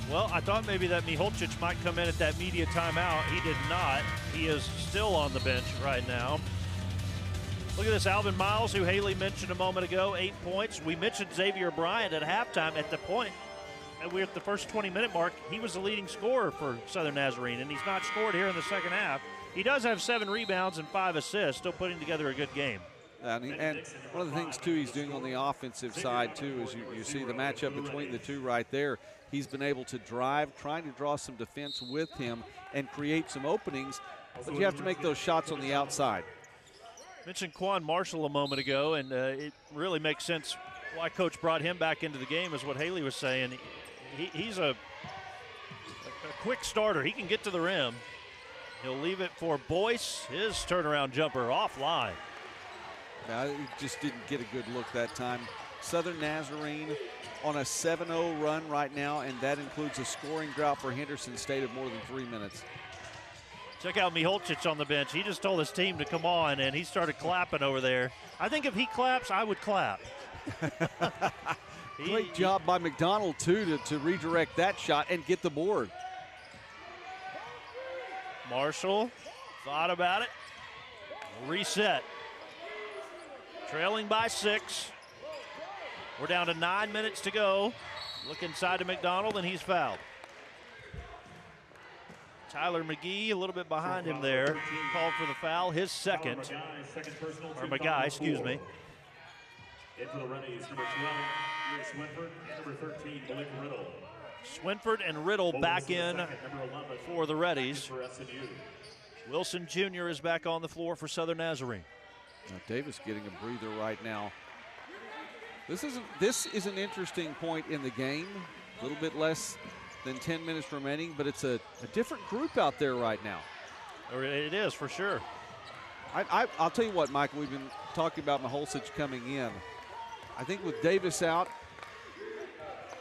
Well, I thought maybe that Miholcic might come in at that media timeout. He did not. He is still on the bench right now. Look at this, Alvin Miles, who Haley mentioned a moment ago, 8 points. We mentioned Xavier Bryant at halftime. At the point, we're at the first 20-minute mark, he was the leading scorer for Southern Nazarene, and he's not scored here in the second half. He does have 7 rebounds and 5 assists, still putting together a good game.
And one of the things, too, he's doing on the offensive side, too, is you see the matchup between the two right there. He's been able to drive, trying to draw some defense with him and create some openings, but you have to make those shots on the outside.
Mentioned Quan Marshall a moment ago, and it really makes sense why Coach brought him back into the game, is what Haley was saying. He's a quick starter. He can get to the rim. He'll leave it for Boyce. His turnaround jumper offline.
Now, he just didn't get a good look that time. Southern Nazarene on a 7-0 run right now, and that includes a scoring drought for Henderson State of more than 3 minutes.
Check out Miholcic on the bench. He just told his team to come on, and he started clapping over there. I think if he claps, I would clap.
Great job by McDonald, too, to redirect that shot and get the board.
Marshall thought about it. Reset. Trailing by 6. We're down to 9 minutes to go. Look inside to McDonald, and he's fouled. Tyler McGee a little bit behind him there. Called for the foul, his second. Or McGuy, excuse me.
In for the Rennies, number 12, Swinford, and number 13, Malik Riddle.
Swinford and Riddle back in for the Reddies.
For SNU.
Wilson Jr. is back on the floor for Southern Nazarene.
Now Davis getting a breather right now. This is an interesting point in the game. A little bit less than 10 minutes remaining, but it's a different group out there right now.
It is, for sure.
I'll tell you what, Michael, we've been talking about Miholcic coming in. I think with Davis out,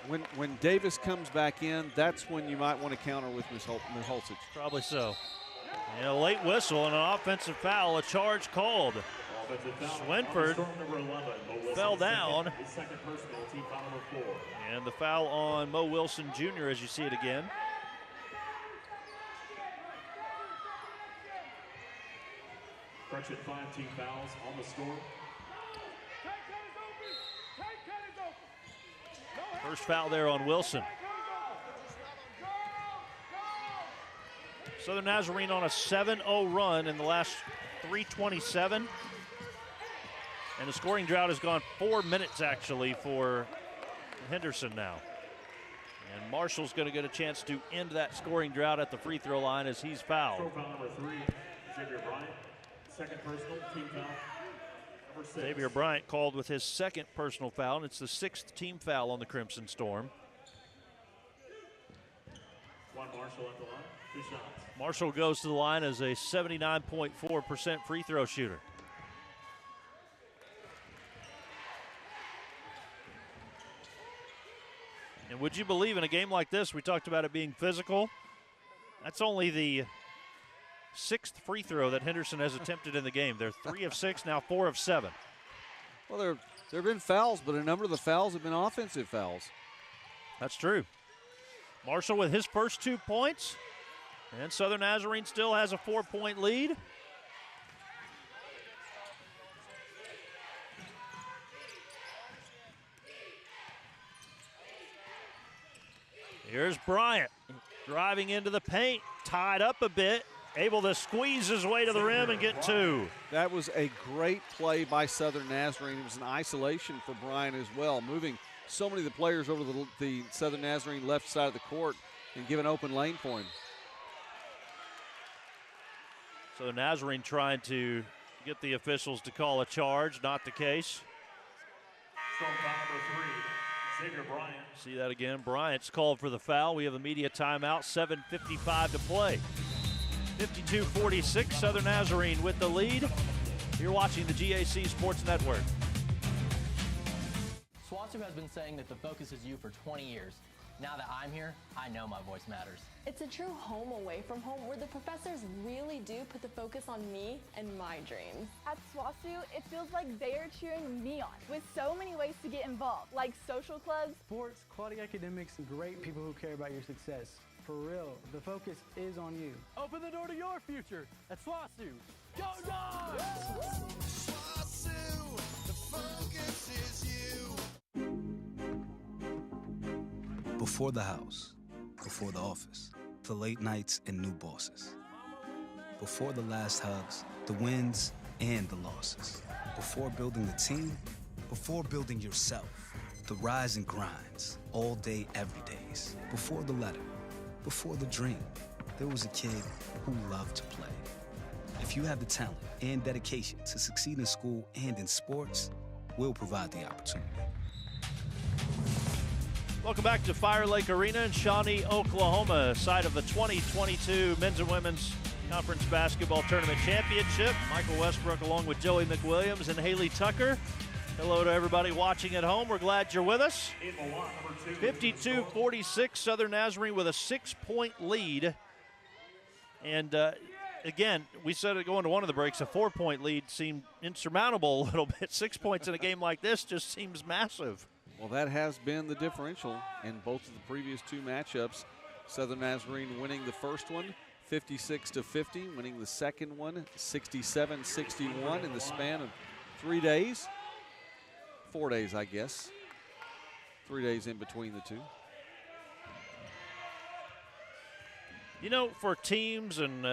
when Davis comes back in, that's when you might want to counter with Miholcic.
Probably so. And a late whistle and an offensive foul, a charge called. Swinford fell down. And the foul on Mo Wilson Jr. as you see it again.
Correction, 5 team fouls on the score.
First foul there on Wilson. Southern Nazarene on a 7-0 run in the last 3:27. And the scoring drought has gone 4 minutes actually for Henderson now. And Marshall's going to get a chance to end that scoring drought at the free throw line as he's fouled.
Foul number 3, Xavier Bryant. Second personal, team foul. Number 6.
Xavier Bryant called with his second personal foul, and it's the 6th team foul on the Crimson Storm.
Juan Marshall at the line, 2 shots.
Marshall goes to the line as a 79.4% free throw shooter. And would you believe in a game like this, we talked about it being physical. That's only the 6th free throw that Henderson has attempted in the game. They're 3 of 6, now 4 of 7.
Well, there have been fouls, but a number of the fouls have been offensive fouls.
That's true. Marshall with his first 2 points. And Southern Nazarene still has a 4-point lead. Here's Bryant driving into the paint, tied up a bit, able to squeeze his way to the rim and get 2.
That was a great play by Southern Nazarene. It was an isolation for Bryant as well, moving so many of the players over to the Southern Nazarene left side of the court and give an open lane for him.
So Nazarene trying to get the officials to call a charge, not the case.
Strong foul number 3, Xavier Bryant.
See that again. Bryant's called for the foul. We have a media timeout, 7:55 to play. 52-46, Southern Nazarene with the lead. You're watching the GAC Sports Network.
SWASU has been saying that the focus is you for 20 years. Now that I'm here, I know my voice matters.
It's a true home away from home where the professors really do put the focus on me and my dreams.
At SWASU, it feels like they are cheering me on with so many ways to get involved, like social clubs,
sports, quality academics, and great people who care about your success. For real, the focus is on you.
Open the door to your future at SWASU. Go Dogs!
SWASU, the focus is you.
Before the house, before the office, the late nights and new bosses. Before the last hugs, the wins and the losses. Before building the team, before building yourself. The rise and grinds, all day, every days. Before the letter, before the dream, there was a kid who loved to play. If you have the talent and dedication to succeed in school and in sports, we'll provide the opportunity.
Welcome back to Fire Lake Arena in Shawnee, Oklahoma, site of the 2022 Men's and Women's Conference Basketball Tournament Championship. Michael Westbrook along with Joey McWilliams and Haley Tucker. Hello to everybody watching at home. We're glad you're with us. 52-46, Southern Nazarene with a 6-point lead. And again, we said it going to one of the breaks, a 4-point lead seemed insurmountable a little bit. 6 points in a game like this just seems massive.
Well, that has been the differential in both of the previous two matchups. Southern Nazarene winning the first one 56-50, winning the second one 67-61 in the span of 3 days. 4 days, I guess. 3 days in between the two.
You know, for teams and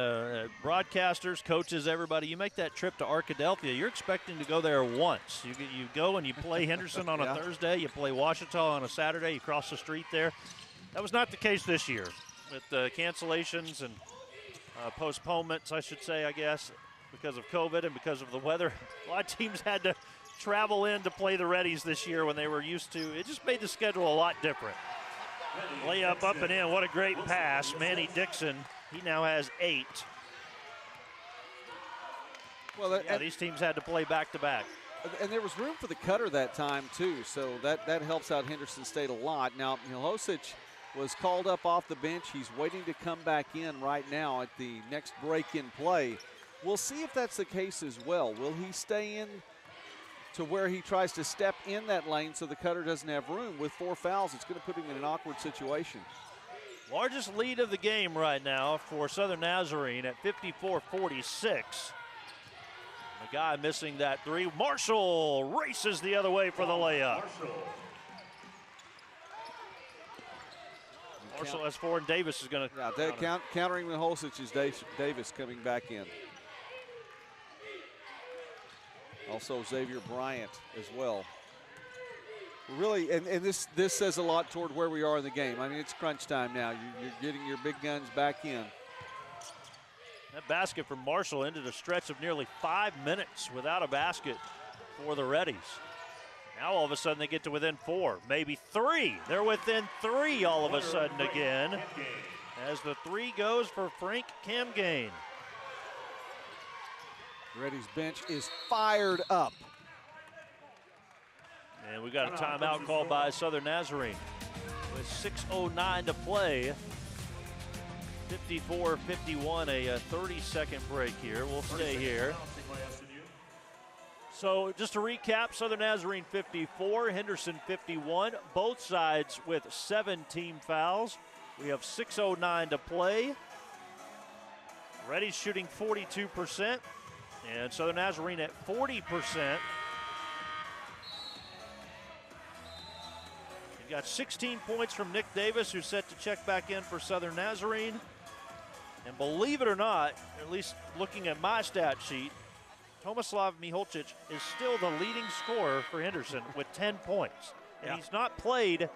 broadcasters, coaches, everybody, you make that trip to Arkadelphia, you're expecting to go there once. You go and you play Henderson on a Thursday, you play Ouachita on a Saturday, you cross the street there. That was not the case this year with cancellations and postponements, I should say, I guess, because of COVID and because of the weather. A lot of teams had to travel in to play the Reddies this year when they were used to. It just made the schedule a lot different. Layup up and in. What a great pass. Manny Dixon, he now has 8.
Well,
these teams had to play back-to-back.
And there was room for the cutter that time, too, so that helps out Henderson State a lot. Now, Milosic was called up off the bench. He's waiting to come back in right now at the next break in play. We'll see if that's the case as well. Will he stay in to where he tries to step in that lane so the cutter doesn't have room? With 4 fouls, it's going to put him in an awkward situation.
Largest lead of the game right now for Southern Nazarene at 54-46. The guy missing that 3. Marshall races the other way for the layup. Marshall has 4, and Davis is going to.
Yeah, countering Milosic is Davis coming back in. Also Xavier Bryant as well. Really, and this says a lot toward where we are in the game. I mean, it's crunch time now. You're getting your big guns back in.
That basket from Marshall ended a stretch of nearly 5 minutes without a basket for the Reddies. Now all of a sudden they get to within 4, maybe 3. They're within 3 all of a sudden again as the 3 goes for Frank Camgain.
Reddy's bench is fired up.
And we got a timeout called by Southern Nazarene with 6:09 to play. 54-51, a 30-second break here. We'll stay here. So just to recap, Southern Nazarene 54, Henderson 51. Both sides with 7 team fouls. We have 6:09 to play. Reddy's shooting 42%. And Southern Nazarene at 40%. We've got 16 points from Nick Davis, who's set to check back in for Southern Nazarene. And believe it or not, at least looking at my stat sheet, Tomislav Miholcic is still the leading scorer for Henderson with 10 points. And he's not played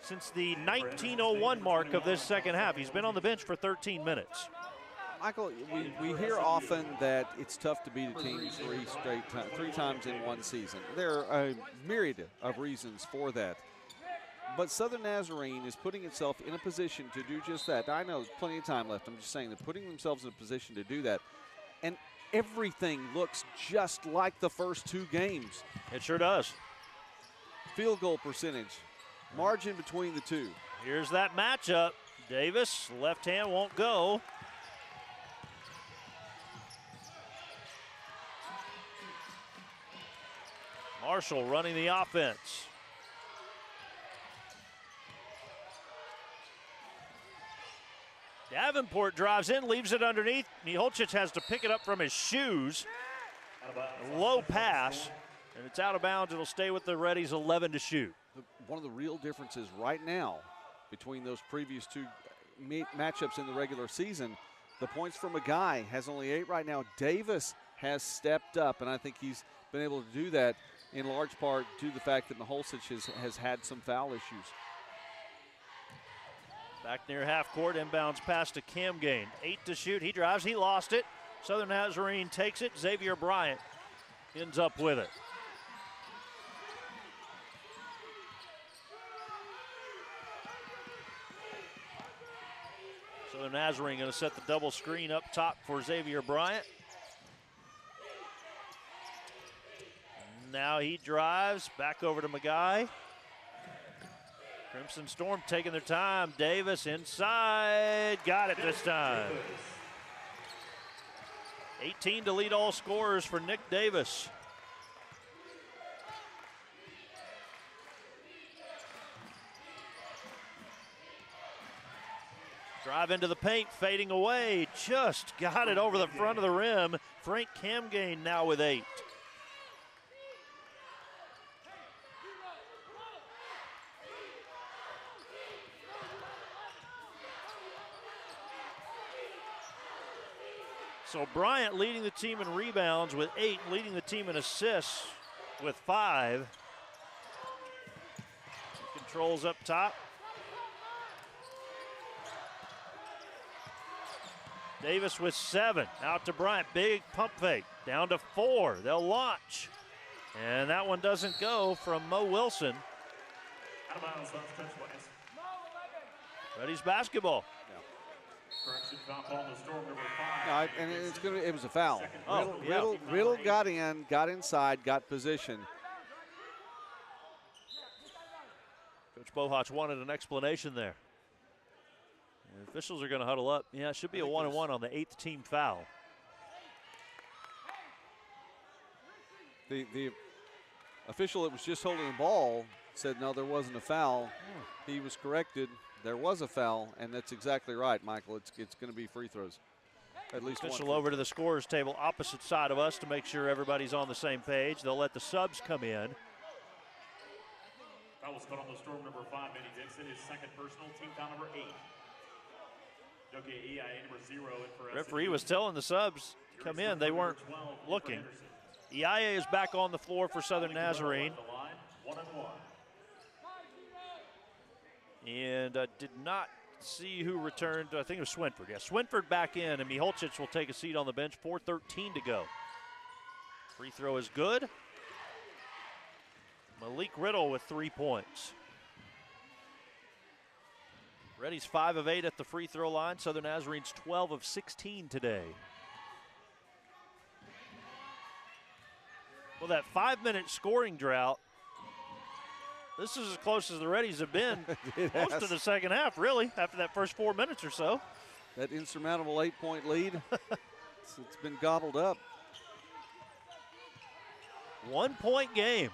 since the 1901 mark of this second half. He's been on the bench for 13 minutes.
Michael, we hear often that it's tough to beat a team 3 times in one season. There are a myriad of reasons for that. But Southern Nazarene is putting itself in a position to do just that. I know there's plenty of time left. I'm just saying they're putting themselves in a position to do that. And everything looks just like the first 2 games.
It sure does.
Field goal percentage, margin between the two.
Here's that matchup. Davis, left hand won't go. Marshall running the offense. Davenport drives in, leaves it underneath. Miholcic has to pick it up from his shoes. A low pass, and it's out of bounds. It'll stay with the Reddies, 11 to shoot.
One of the real differences right now between those previous 2 matchups in the regular season, the points from a guy has only 8 right now. Davis has stepped up, and I think he's been able to do that in large part due to the fact that Miholcic has had some foul issues.
Back near half court, inbounds pass to Camgain. 8 to shoot, he drives, he lost it. Southern Nazarene takes it, Xavier Bryant ends up with it. Southern Nazarene going to set the double screen up top for Xavier Bryant. Now he drives back over to Magai. Crimson Storm taking their time. Davis inside, got it this time. 18 to lead all scorers for Nick Davis. Drive into the paint, fading away. Just got it over the front of the rim. Frank Camgain now with 8. So Bryant leading the team in rebounds with 8, leading the team in assists with 5. Controls up top. Davis with 7, out to Bryant, big pump fake, down to 4, they'll launch. And that one doesn't go from Mo Wilson.
Out of bounds, Suns touch wise.
Reddy's basketball.
Correction, foul call to Storm number 5.
No, and it was a foul.
Oh,
Riddle got in, got inside, got position.
Coach Bohach wanted an explanation there. The officials are going to huddle up. Yeah, it should be a 1-and-1 on the 8th team foul.
The official that was just holding the ball said no, there wasn't a foul. He was corrected. There was a foul, and that's exactly right, Michael. It's going to be free throws. At least
Official
one.
over to the scorers table opposite side of us to make sure everybody's on the same page. They'll let the subs come in.
Foul was caught on the Storm number 5, Benny Dixon, his second personal, team foul number 8. EIA number 0 in for
Referee was telling the subs to come in. They weren't looking. EIA is back on the floor for Southern Nazarene.
1-and-1.
And did not see who returned. I think it was Swinford. Yeah, Swinford back in, and Miholcic will take a seat on the bench. 4:13 to go. Free throw is good. Malik Riddle with 3 points. Reddy's 5 of 8 at the free throw line. Southern Nazarene's 12 of 16 today. Well, that 5-minute scoring drought, this is as close as the Reddies have been most of the second half, really, after that first 4 minutes or so.
That insurmountable 8-point lead, it's been gobbled up.
1 point game.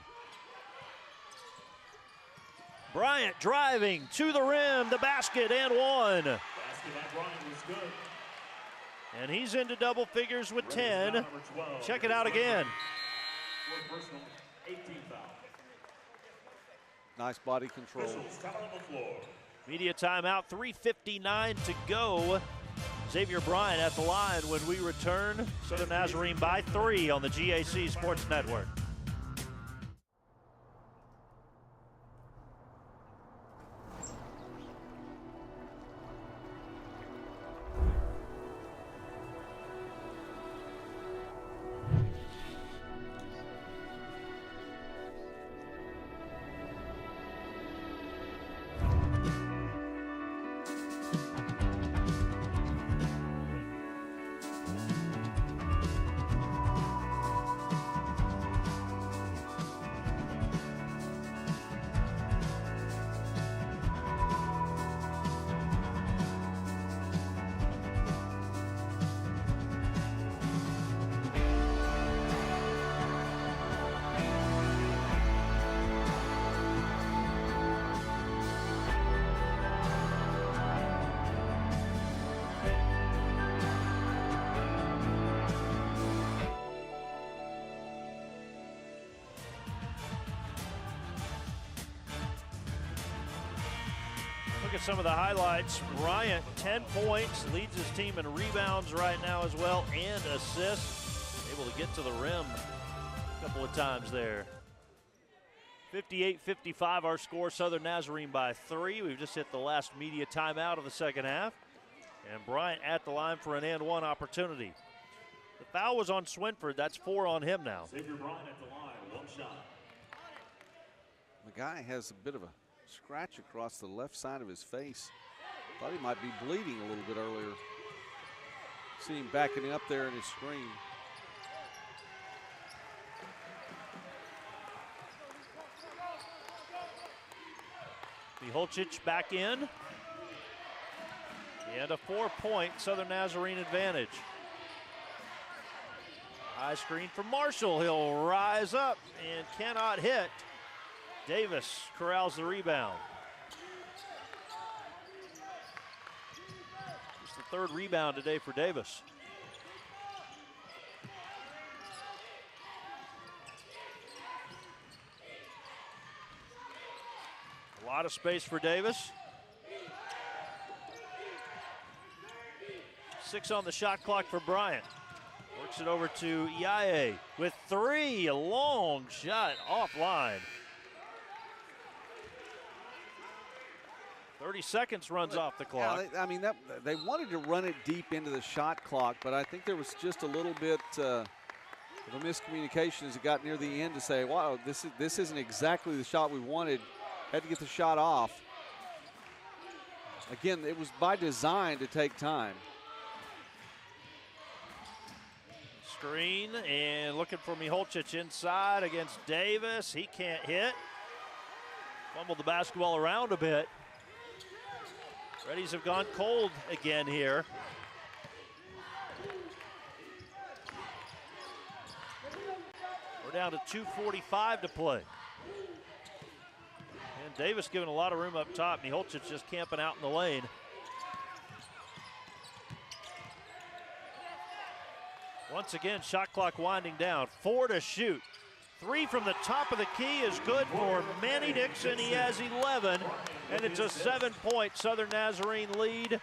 Bryant driving to the rim, the basket, and 1.
Basket by Bryant was good.
And he's into double figures with 10. Check it out again.
Personal, 18 foul.
Nice body control.
Foul on the floor.
Media timeout, 3:59 to go. Xavier Bryant at the line when we return. Southern Nazarene by 3 on the GAC Sports Network. Look at some of the highlights. Bryant, 10 points, leads his team in rebounds right now as well, and assists. able to get to the rim a couple of times there. 58-55 our score, Southern Nazarene by 3. We've just hit the last media timeout of the second half. And Bryant at the line for an and one opportunity. The foul was on Swinford. That's 4 on him now.
Xavier Bryant at the line, 1 shot.
The guy has a bit of a scratch across the left side of his face. Thought he might be bleeding a little bit earlier. See him backing up there in his screen.
Miholcic back in. And a 4-point Southern Nazarene advantage. High screen for Marshall. He'll rise up and cannot hit. Davis corrals the rebound. It's the 3rd rebound today for Davis. A lot of space for Davis. 6 on the shot clock for Bryant. Works it over to Iaye with 3. A long shot offline. 30 seconds runs off the clock.
Yeah, they wanted to run it deep into the shot clock, but I think there was just a little bit of a miscommunication as it got near the end to say, wow, this isn't exactly the shot we wanted. Had to get the shot off. Again, it was by design to take time.
Screen and looking for Miholcic inside against Davis. He can't hit. Fumbled the basketball around a bit. Reddies have gone cold again here. We're down to 2:45 to play. And Davis giving a lot of room up top. Miholcic just camping out in the lane. Once again, shot clock winding down. 4 to shoot. 3 from the top of the key is good for Manny Dixon. He has 11, and it's a 7-point Southern Nazarene lead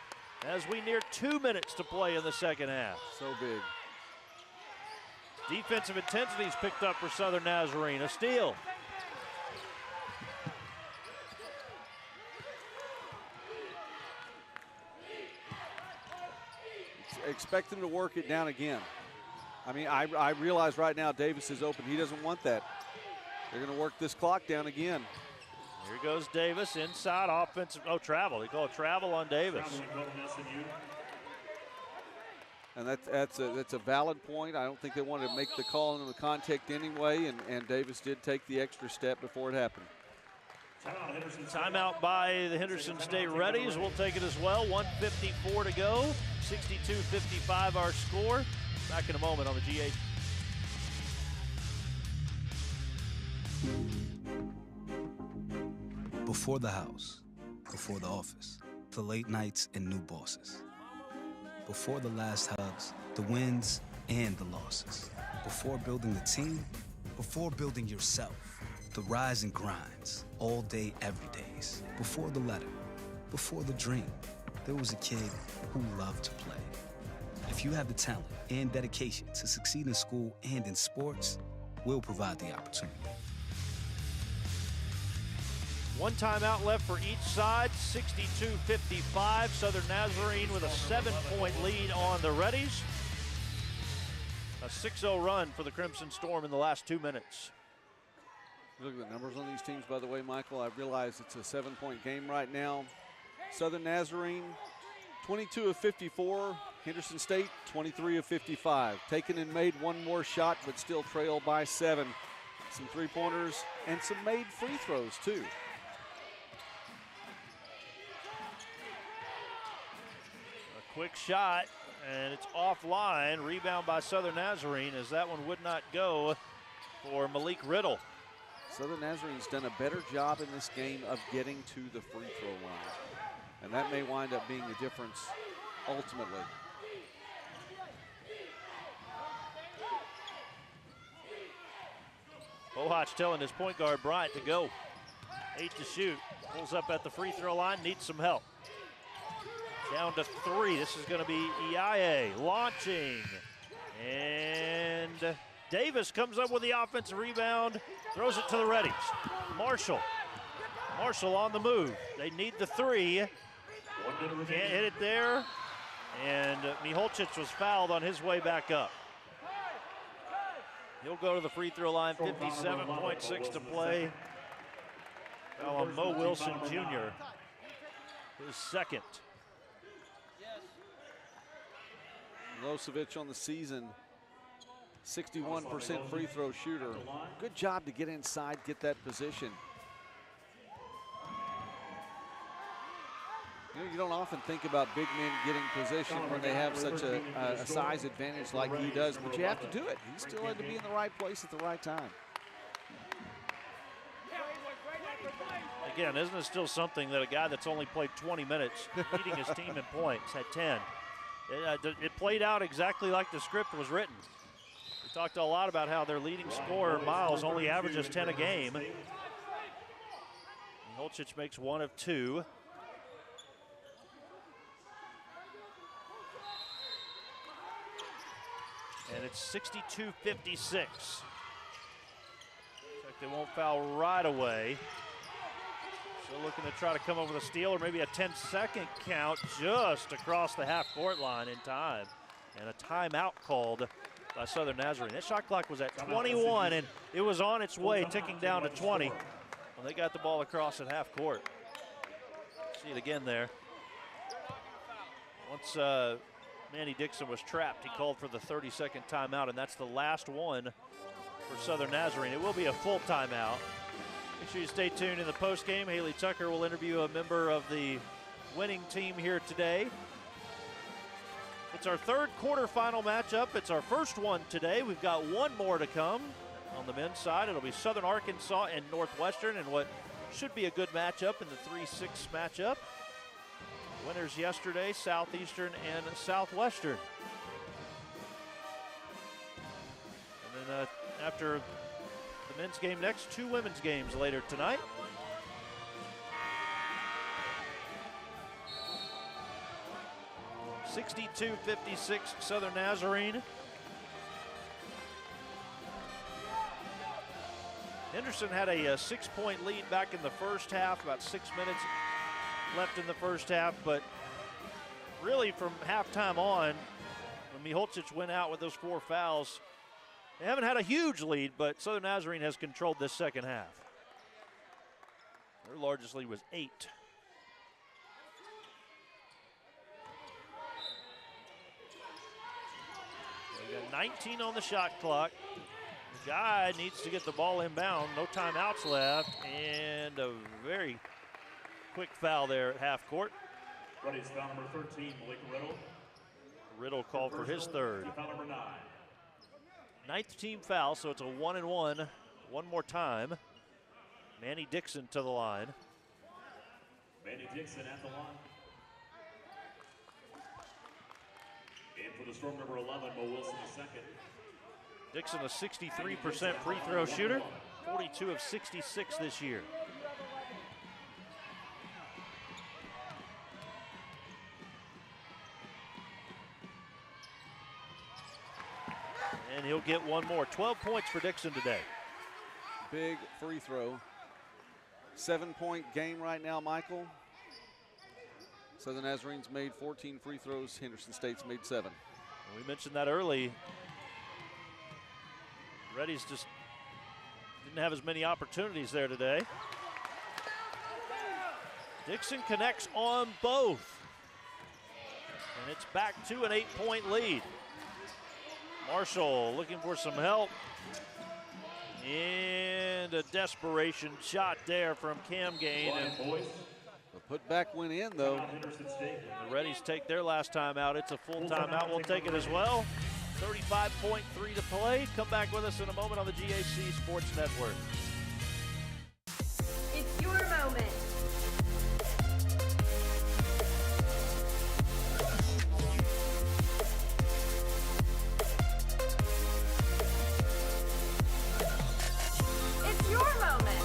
as we near 2 minutes to play in the second half.
So big.
Defensive intensity's picked up for Southern Nazarene. A steal.
Expect them to work it down again. I mean, I realize right now Davis is open. He doesn't want that. They're going to work this clock down again.
Here goes Davis, inside offensive. Oh, travel. They call it travel on Davis.
And that's a valid point. I don't think they wanted to make the call into the contact anyway, and Davis did take the extra step before it happened.
Timeout by the Henderson State Reddies. We'll take it as well. 1:54 to go. 62-55 our score. Back in a moment on the GH.
Before the house, before the office, the late nights and new bosses. Before the last hugs, the wins and the losses. Before building the team, before building yourself. The rise and grinds, all day, every days. Before the letter, before the dream, there was a kid who loved to play. If you have the talent and dedication to succeed in school and in sports, we'll provide the opportunity.
One timeout left for each side, 62-55. Southern Nazarene with a 7-point lead on the Reddies. A 6-0 run for the Crimson Storm in the last 2 minutes.
Look at the numbers on these teams, by the way, Michael. I realize it's a 7-point game right now. Southern Nazarene, 22 of 54. Henderson State, 23 of 55. Taken and made one more shot, but still trail by 7. Some three-pointers and some made free throws, too.
A quick shot, and it's offline. Rebound by Southern Nazarene as that one would not go for Malik Riddle.
Southern Nazarene's done a better job in this game of getting to the free throw line. And that may wind up being the difference ultimately.
Bohach telling his point guard Bryant to go. 8 to shoot. Pulls up at the free throw line, needs some help. Down to 3. This is going to be Iaye launching. And Davis comes up with the offensive rebound, throws it to the Reddies. Marshall on the move. They need the three. Can't hit it there. And Miholcic was fouled on his way back up. He'll go to the free throw line, 57.6 to play. Now on Mo Wilson Jr., his second.
Milosevic on the season, 61% free throw shooter. Good job to get inside, get that position. You don't often think about big men getting position when they have such a size advantage like he does, but you have to do it. He still had to be in the right place at the right time.
Again, isn't it still something that a guy that's only played 20 minutes, leading his team in points, had 10. It played out exactly like the script was written. We talked a lot about how their leading scorer, Miles, only averages 10 a game. Miholcic makes 1 of 2. And it's 62-56. Looks like they won't foul right away. Still looking to try to come up with a steal or maybe a 10-second count just across the half-court line in time. And a timeout called by Southern Nazarene. That shot clock was at 21, and it was on its way, ticking down to 20 when they got the ball across at half-court. See it again there. Once Manny Dixon was trapped, he called for the 30-second timeout, and that's the last one for Southern Nazarene. It will be a full timeout. Make sure you stay tuned in the postgame. Haley Tucker will interview a member of the winning team here today. It's our third quarterfinal matchup. It's our first one today. We've got one more to come on the men's side. It'll be Southern Arkansas and Northwestern in what should be a good matchup in the 3-6 matchup. Winners yesterday, Southeastern and Southwestern. And then after the men's game next, 2 women's games later tonight. (62-56) Southern Nazarene. Henderson had a 6-point lead back in the first half, about 6 minutes left in the first half, but really from halftime on, when Miholcic went out with those 4 fouls, they haven't had a huge lead, but Southern Nazarene has controlled this second half. Their largest lead was 8. We got 19 on the shot clock. The guy needs to get the ball inbound. No timeouts left, and a very quick foul there at half court.
Ready's foul number 13, Malik Riddle.
Riddle called for his third.
Foul number 9.
9th team foul, so it's a 1-and-1. One more time. Manny Dixon to the line.
Manny Dixon at the line. And for the Storm, number 11, Mo Wilson the second.
Dixon a 63% free throw shooter, 42 of 66 this year. And he'll get one more. 12 points for Dixon today.
Big free throw. 7-point game right now, Michael. Southern Nazarene's made 14 free throws. Henderson State's made 7.
We mentioned that early. Reddy's just didn't have as many opportunities there today. Dixon connects on both. And it's back to an 8-point lead. Marshall looking for some help. And a desperation shot there from Cam Gain.
The putback went in, though.
The Reddies take their last timeout. It's a full timeout. We'll take it as well. 35.3 to play. Come back with us in a moment on the GAC Sports Network.
It's your moment. It's your moment.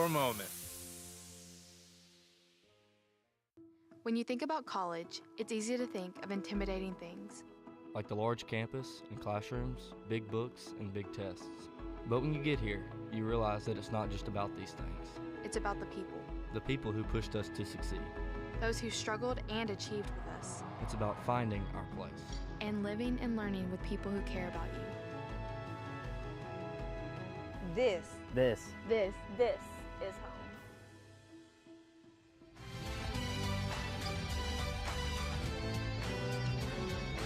moment.
When you think about college, it's easy to think of intimidating things.
Like the large campus and classrooms, big books, and big tests. But when you get here, you realize that it's not just about these things.
It's about the people.
The people who pushed us to succeed.
Those who struggled and achieved with us.
It's about finding our place.
And living and learning with people who care about you.
This is home.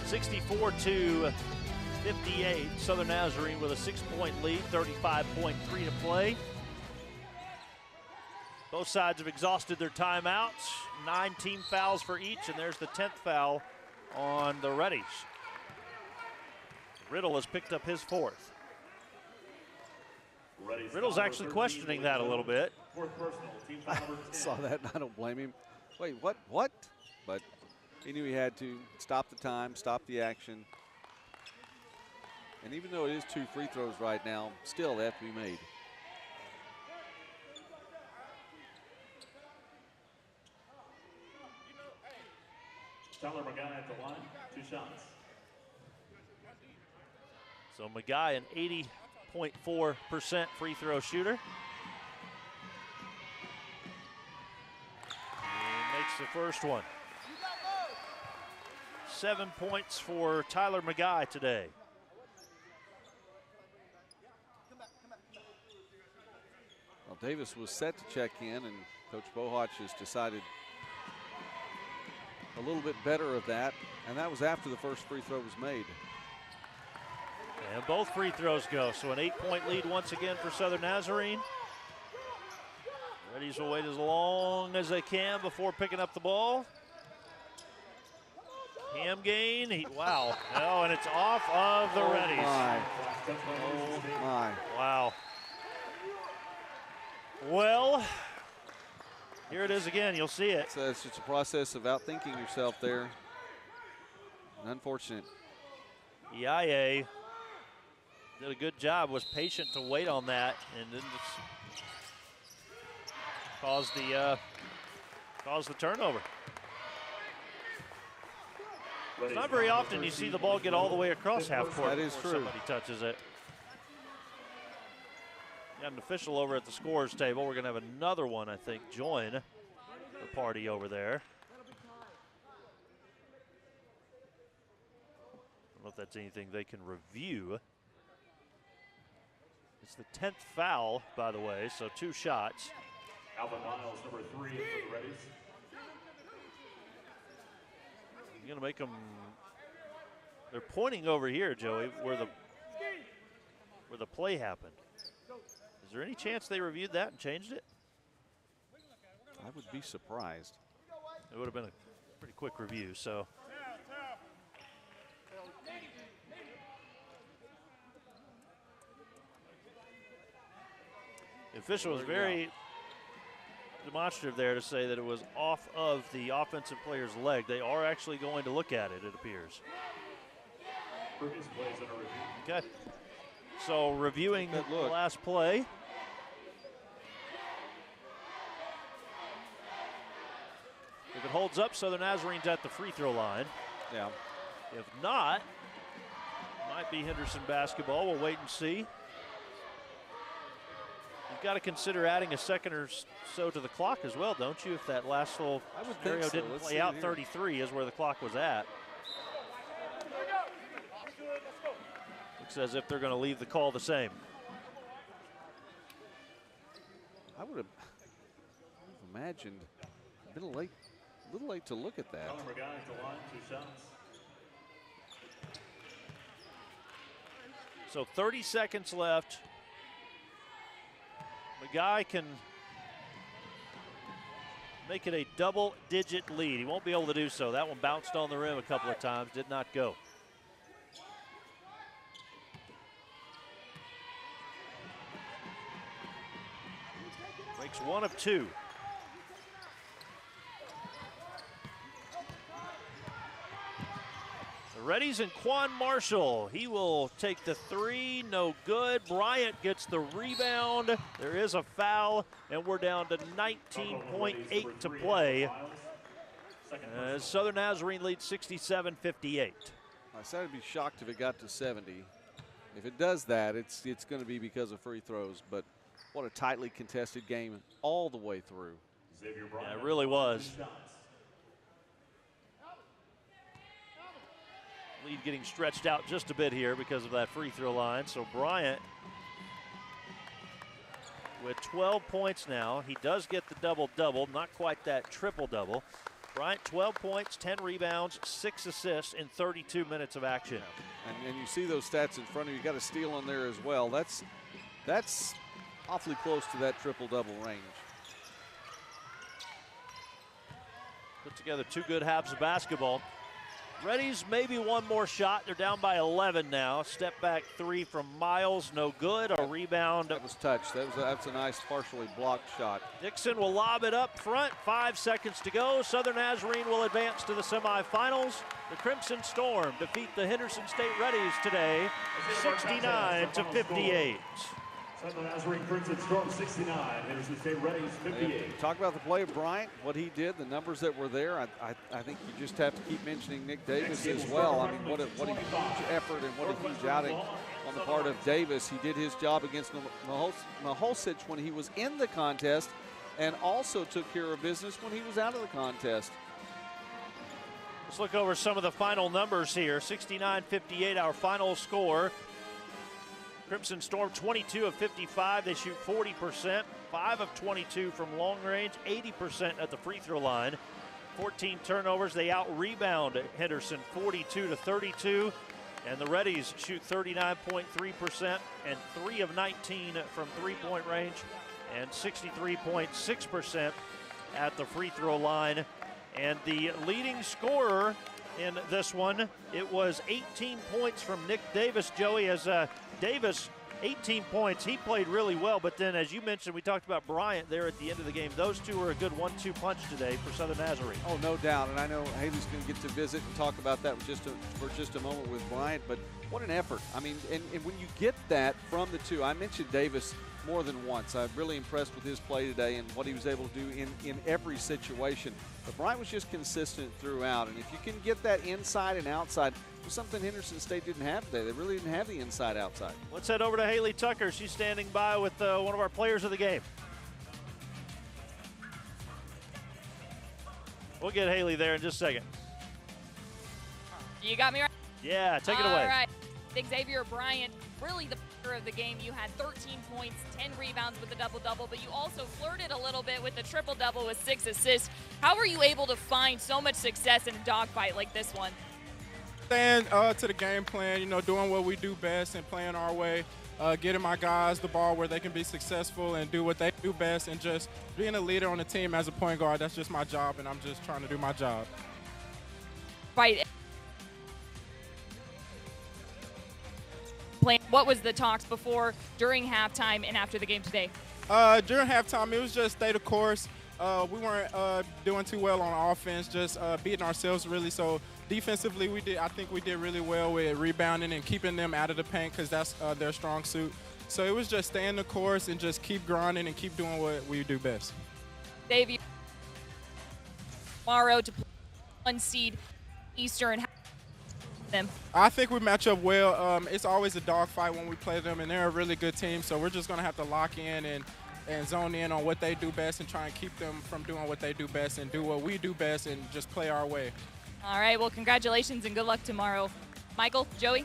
64-58, Southern Nazarene with a 6-point lead, 35.3 to play. Both sides have exhausted their timeouts. 9 team fouls for each, and there's the 10th foul on the Reddies. Riddle has picked up his 4th. Riddle's actually questioning that a little bit.
I saw that, and I don't blame him. Wait, what? But he knew he had to stop the time, stop the action. And even though it is 2 free throws right now, still they have to be made.
Tyler McGuy at the line, 2 shots.
So McGuy, an 80.4% free throw shooter. He makes the first one. 7 points for Tyler McGuy today.
Well, Davis was set to check in, and Coach Bohach has decided a little bit better of that, and that was after the first free throw was made.
And both free throws go, so an 8-point lead once again for Southern Nazarene. Reddies will wait as long as they can before picking up the ball. Cam gain, wow. Oh, and it's off of the Reddies.
Oh my.
Wow. Well, here it is again, you'll see it.
So it's just a process of outthinking yourself there. Unfortunate.
EIA did a good job, was patient to wait on that, and then just caused the turnover. It's not very often you see the ball get all the way across half court.
That is
before
true.
Somebody touches it. Got an official over at the scorers table. We're going to have another one, I think, join the party over there. I don't know if that's anything they can review. It's the 10th foul, by the way, so 2 shots.
Alvin Miles, number 3 for the Reddies.
You're going to make them, they're pointing over here, Joey, where the play happened. Is there any chance they reviewed that and changed it?
I would be surprised.
It would have been a pretty quick review, so. The official was very demonstrative there to say that it was off of the offensive player's leg. They are actually going to look at it, it appears.
Previous plays under review.
Okay. So reviewing the last play. If it holds up, Southern Nazarene's at the free throw line.
Yeah.
If not, might be Henderson basketball. We'll wait and see. You've got to consider adding a second or so to the clock as well, don't you? If that last little scenario didn't play out, 33 is where the clock was at. Looks as if they're going to leave the call the same.
I would have imagined a little late to look at that.
Tyler McGuy at the line, 2 shots.
So 30 seconds left. McGuy can make it a double-digit lead. He won't be able to do so. That one bounced on the rim a couple of times, did not go. Makes 1 of 2. The Ready's and Quan Marshall. He will take the three, no good. Bryant gets the rebound. There is a foul, and we're down to 19.8 to play. Southern Nazarene leads 67-58.
I said I'd be shocked if it got to 70. If it does that, it's going to be because of free throws. But what a tightly contested game all the way through.
Yeah, it really was. Lead getting stretched out just a bit here because of that free throw line. So Bryant with 12 points now. He does get the double-double, not quite that triple-double. Bryant, 12 points, 10 rebounds, 6 assists in 32 minutes of action.
And you see those stats in front of you. You got a steal in there as well. That's awfully close to that triple-double range.
Put together 2 good halves of basketball. Ready's maybe one more shot. They're down by 11 now. Step back 3 from Miles, no good. A rebound.
That was touched. That's a nice partially blocked shot.
Dixon will lob it up front. 5 seconds to go. Southern Nazarene will advance to the semifinals. The Crimson Storm defeat the Henderson State Readies today, 69-58.
Southern Nazarene Crimson Storm 69, Henderson State Readies 58.
Talk about the play of Bryant, what he did, the numbers that were there. I think you just have to keep mentioning Nick Davis as well. I mean, what a huge effort and what a huge outing on the part of Davis. He did his job against Maholsic when he was in the contest and also took care of business when he was out of the contest.
Let's look over some of the final numbers here. 69-58, our final score. Crimson Storm 22 of 55. They shoot 40%, 5 of 22 from long range, 80% at the free throw line. 14 turnovers. They out-rebound Henderson 42-32. And the Readies shoot 39.3% and 3 of 19 from three-point range and 63.6% at the free throw line. And the leading scorer in this one, it was 18 points from Nick Davis, Joey, as Davis, 18 points. He played really well, but then as you mentioned, we talked about Bryant there at the end of the game. Those two were a good 1-2 punch today for Southern Nazarene.
Oh, no doubt, and I know Haley's going to get to visit and talk about that for just a moment with Bryant, but what an effort. I mean, and when you get that from the two, I mentioned Davis more than once. I'm really impressed with his play today and what he was able to do in every situation. But Bryant was just consistent throughout, and if you can get that inside and outside, it was something Henderson State didn't have today. They really didn't have the inside-outside.
Let's head over to Haley Tucker. She's standing by with one of our players of the game. We'll get Haley there in just a second.
You got me right?
Yeah, take it away.
All right. Xavier Bryant, really the player of the game. You had 13 points, 10 rebounds with the double-double, but you also flirted a little bit with the triple-double with 6 assists. How were you able to find so much success in a dogfight like this one?
Staying to the game plan, you know, doing what we do best and playing our way, getting my guys the ball where they can be successful and do what they do best, and just being a leader on the team as a point guard. That's just my job, and I'm just trying to do my job.
Right. What was the talks before, during halftime, and after the game today?
During halftime, it was just stay the course. We weren't doing too well on offense, just beating ourselves really. So defensively, I think we did really well with rebounding and keeping them out of the paint because that's their strong suit. So it was just staying the course and just keep grinding and keep doing what we do best.
Xavier tomorrow to play 1 seed Eastern. Them.
I think we match up well. It's always a dogfight when we play them, and they're a really good team. So we're just going to have to lock in and zone in on what they do best and try and keep them from doing what they do best and do what we do best and just play our way.
All right, well, congratulations and good luck tomorrow. Michael, Joey?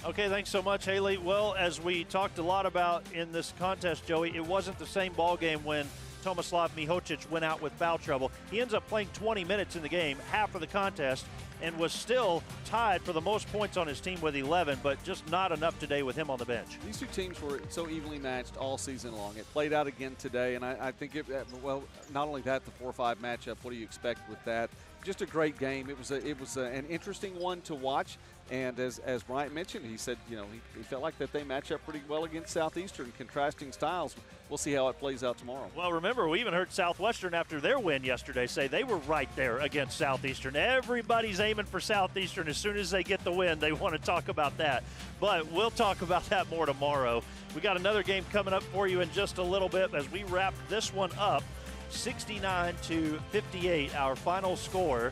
Okay, thanks so much, Haley. Well, as we talked a lot about in this contest, Joey, it wasn't the same ball game when Tomislav Mihocic went out with foul trouble. He ends up playing 20 minutes in the game, half of the contest, and was still tied for the most points on his team with 11, but just not enough today with him on the bench.
These two teams were so evenly matched all season long. It played out again today, and I think, well, not only that, the 4-5 matchup, what do you expect with that? Just a great game. It was an interesting one to watch, and as Bryant mentioned, he said, you know, he felt like that they match up pretty well against Southeastern, contrasting styles. we'll see how it plays out tomorrow.
Well, remember, we even heard Southwestern after their win yesterday say they were right there against Southeastern. Everybody's aiming for Southeastern. As soon as they get the win, they want to talk about that. But we'll talk about that more tomorrow. We got another game coming up for you in just a little bit as we wrap this one up. 69-58, our final score.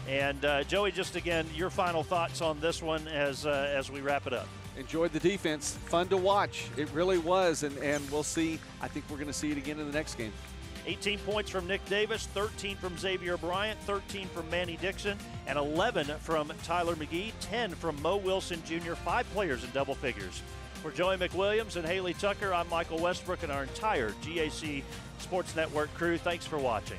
And Joey, just again, your final thoughts on this one as we wrap it up.
Enjoyed the defense. Fun to watch. It really was, and we'll see. I think we're going to see it again in the next game.
18 points from Nick Davis, 13 from Xavier Bryant, 13 from Manny Dixon, and 11 from Tyler McGee, 10 from Mo Wilson Jr., 5 players in double figures. For Joey McWilliams and Haley Tucker, I'm Michael Westbrook and our entire GAC Sports Network crew. Thanks for watching.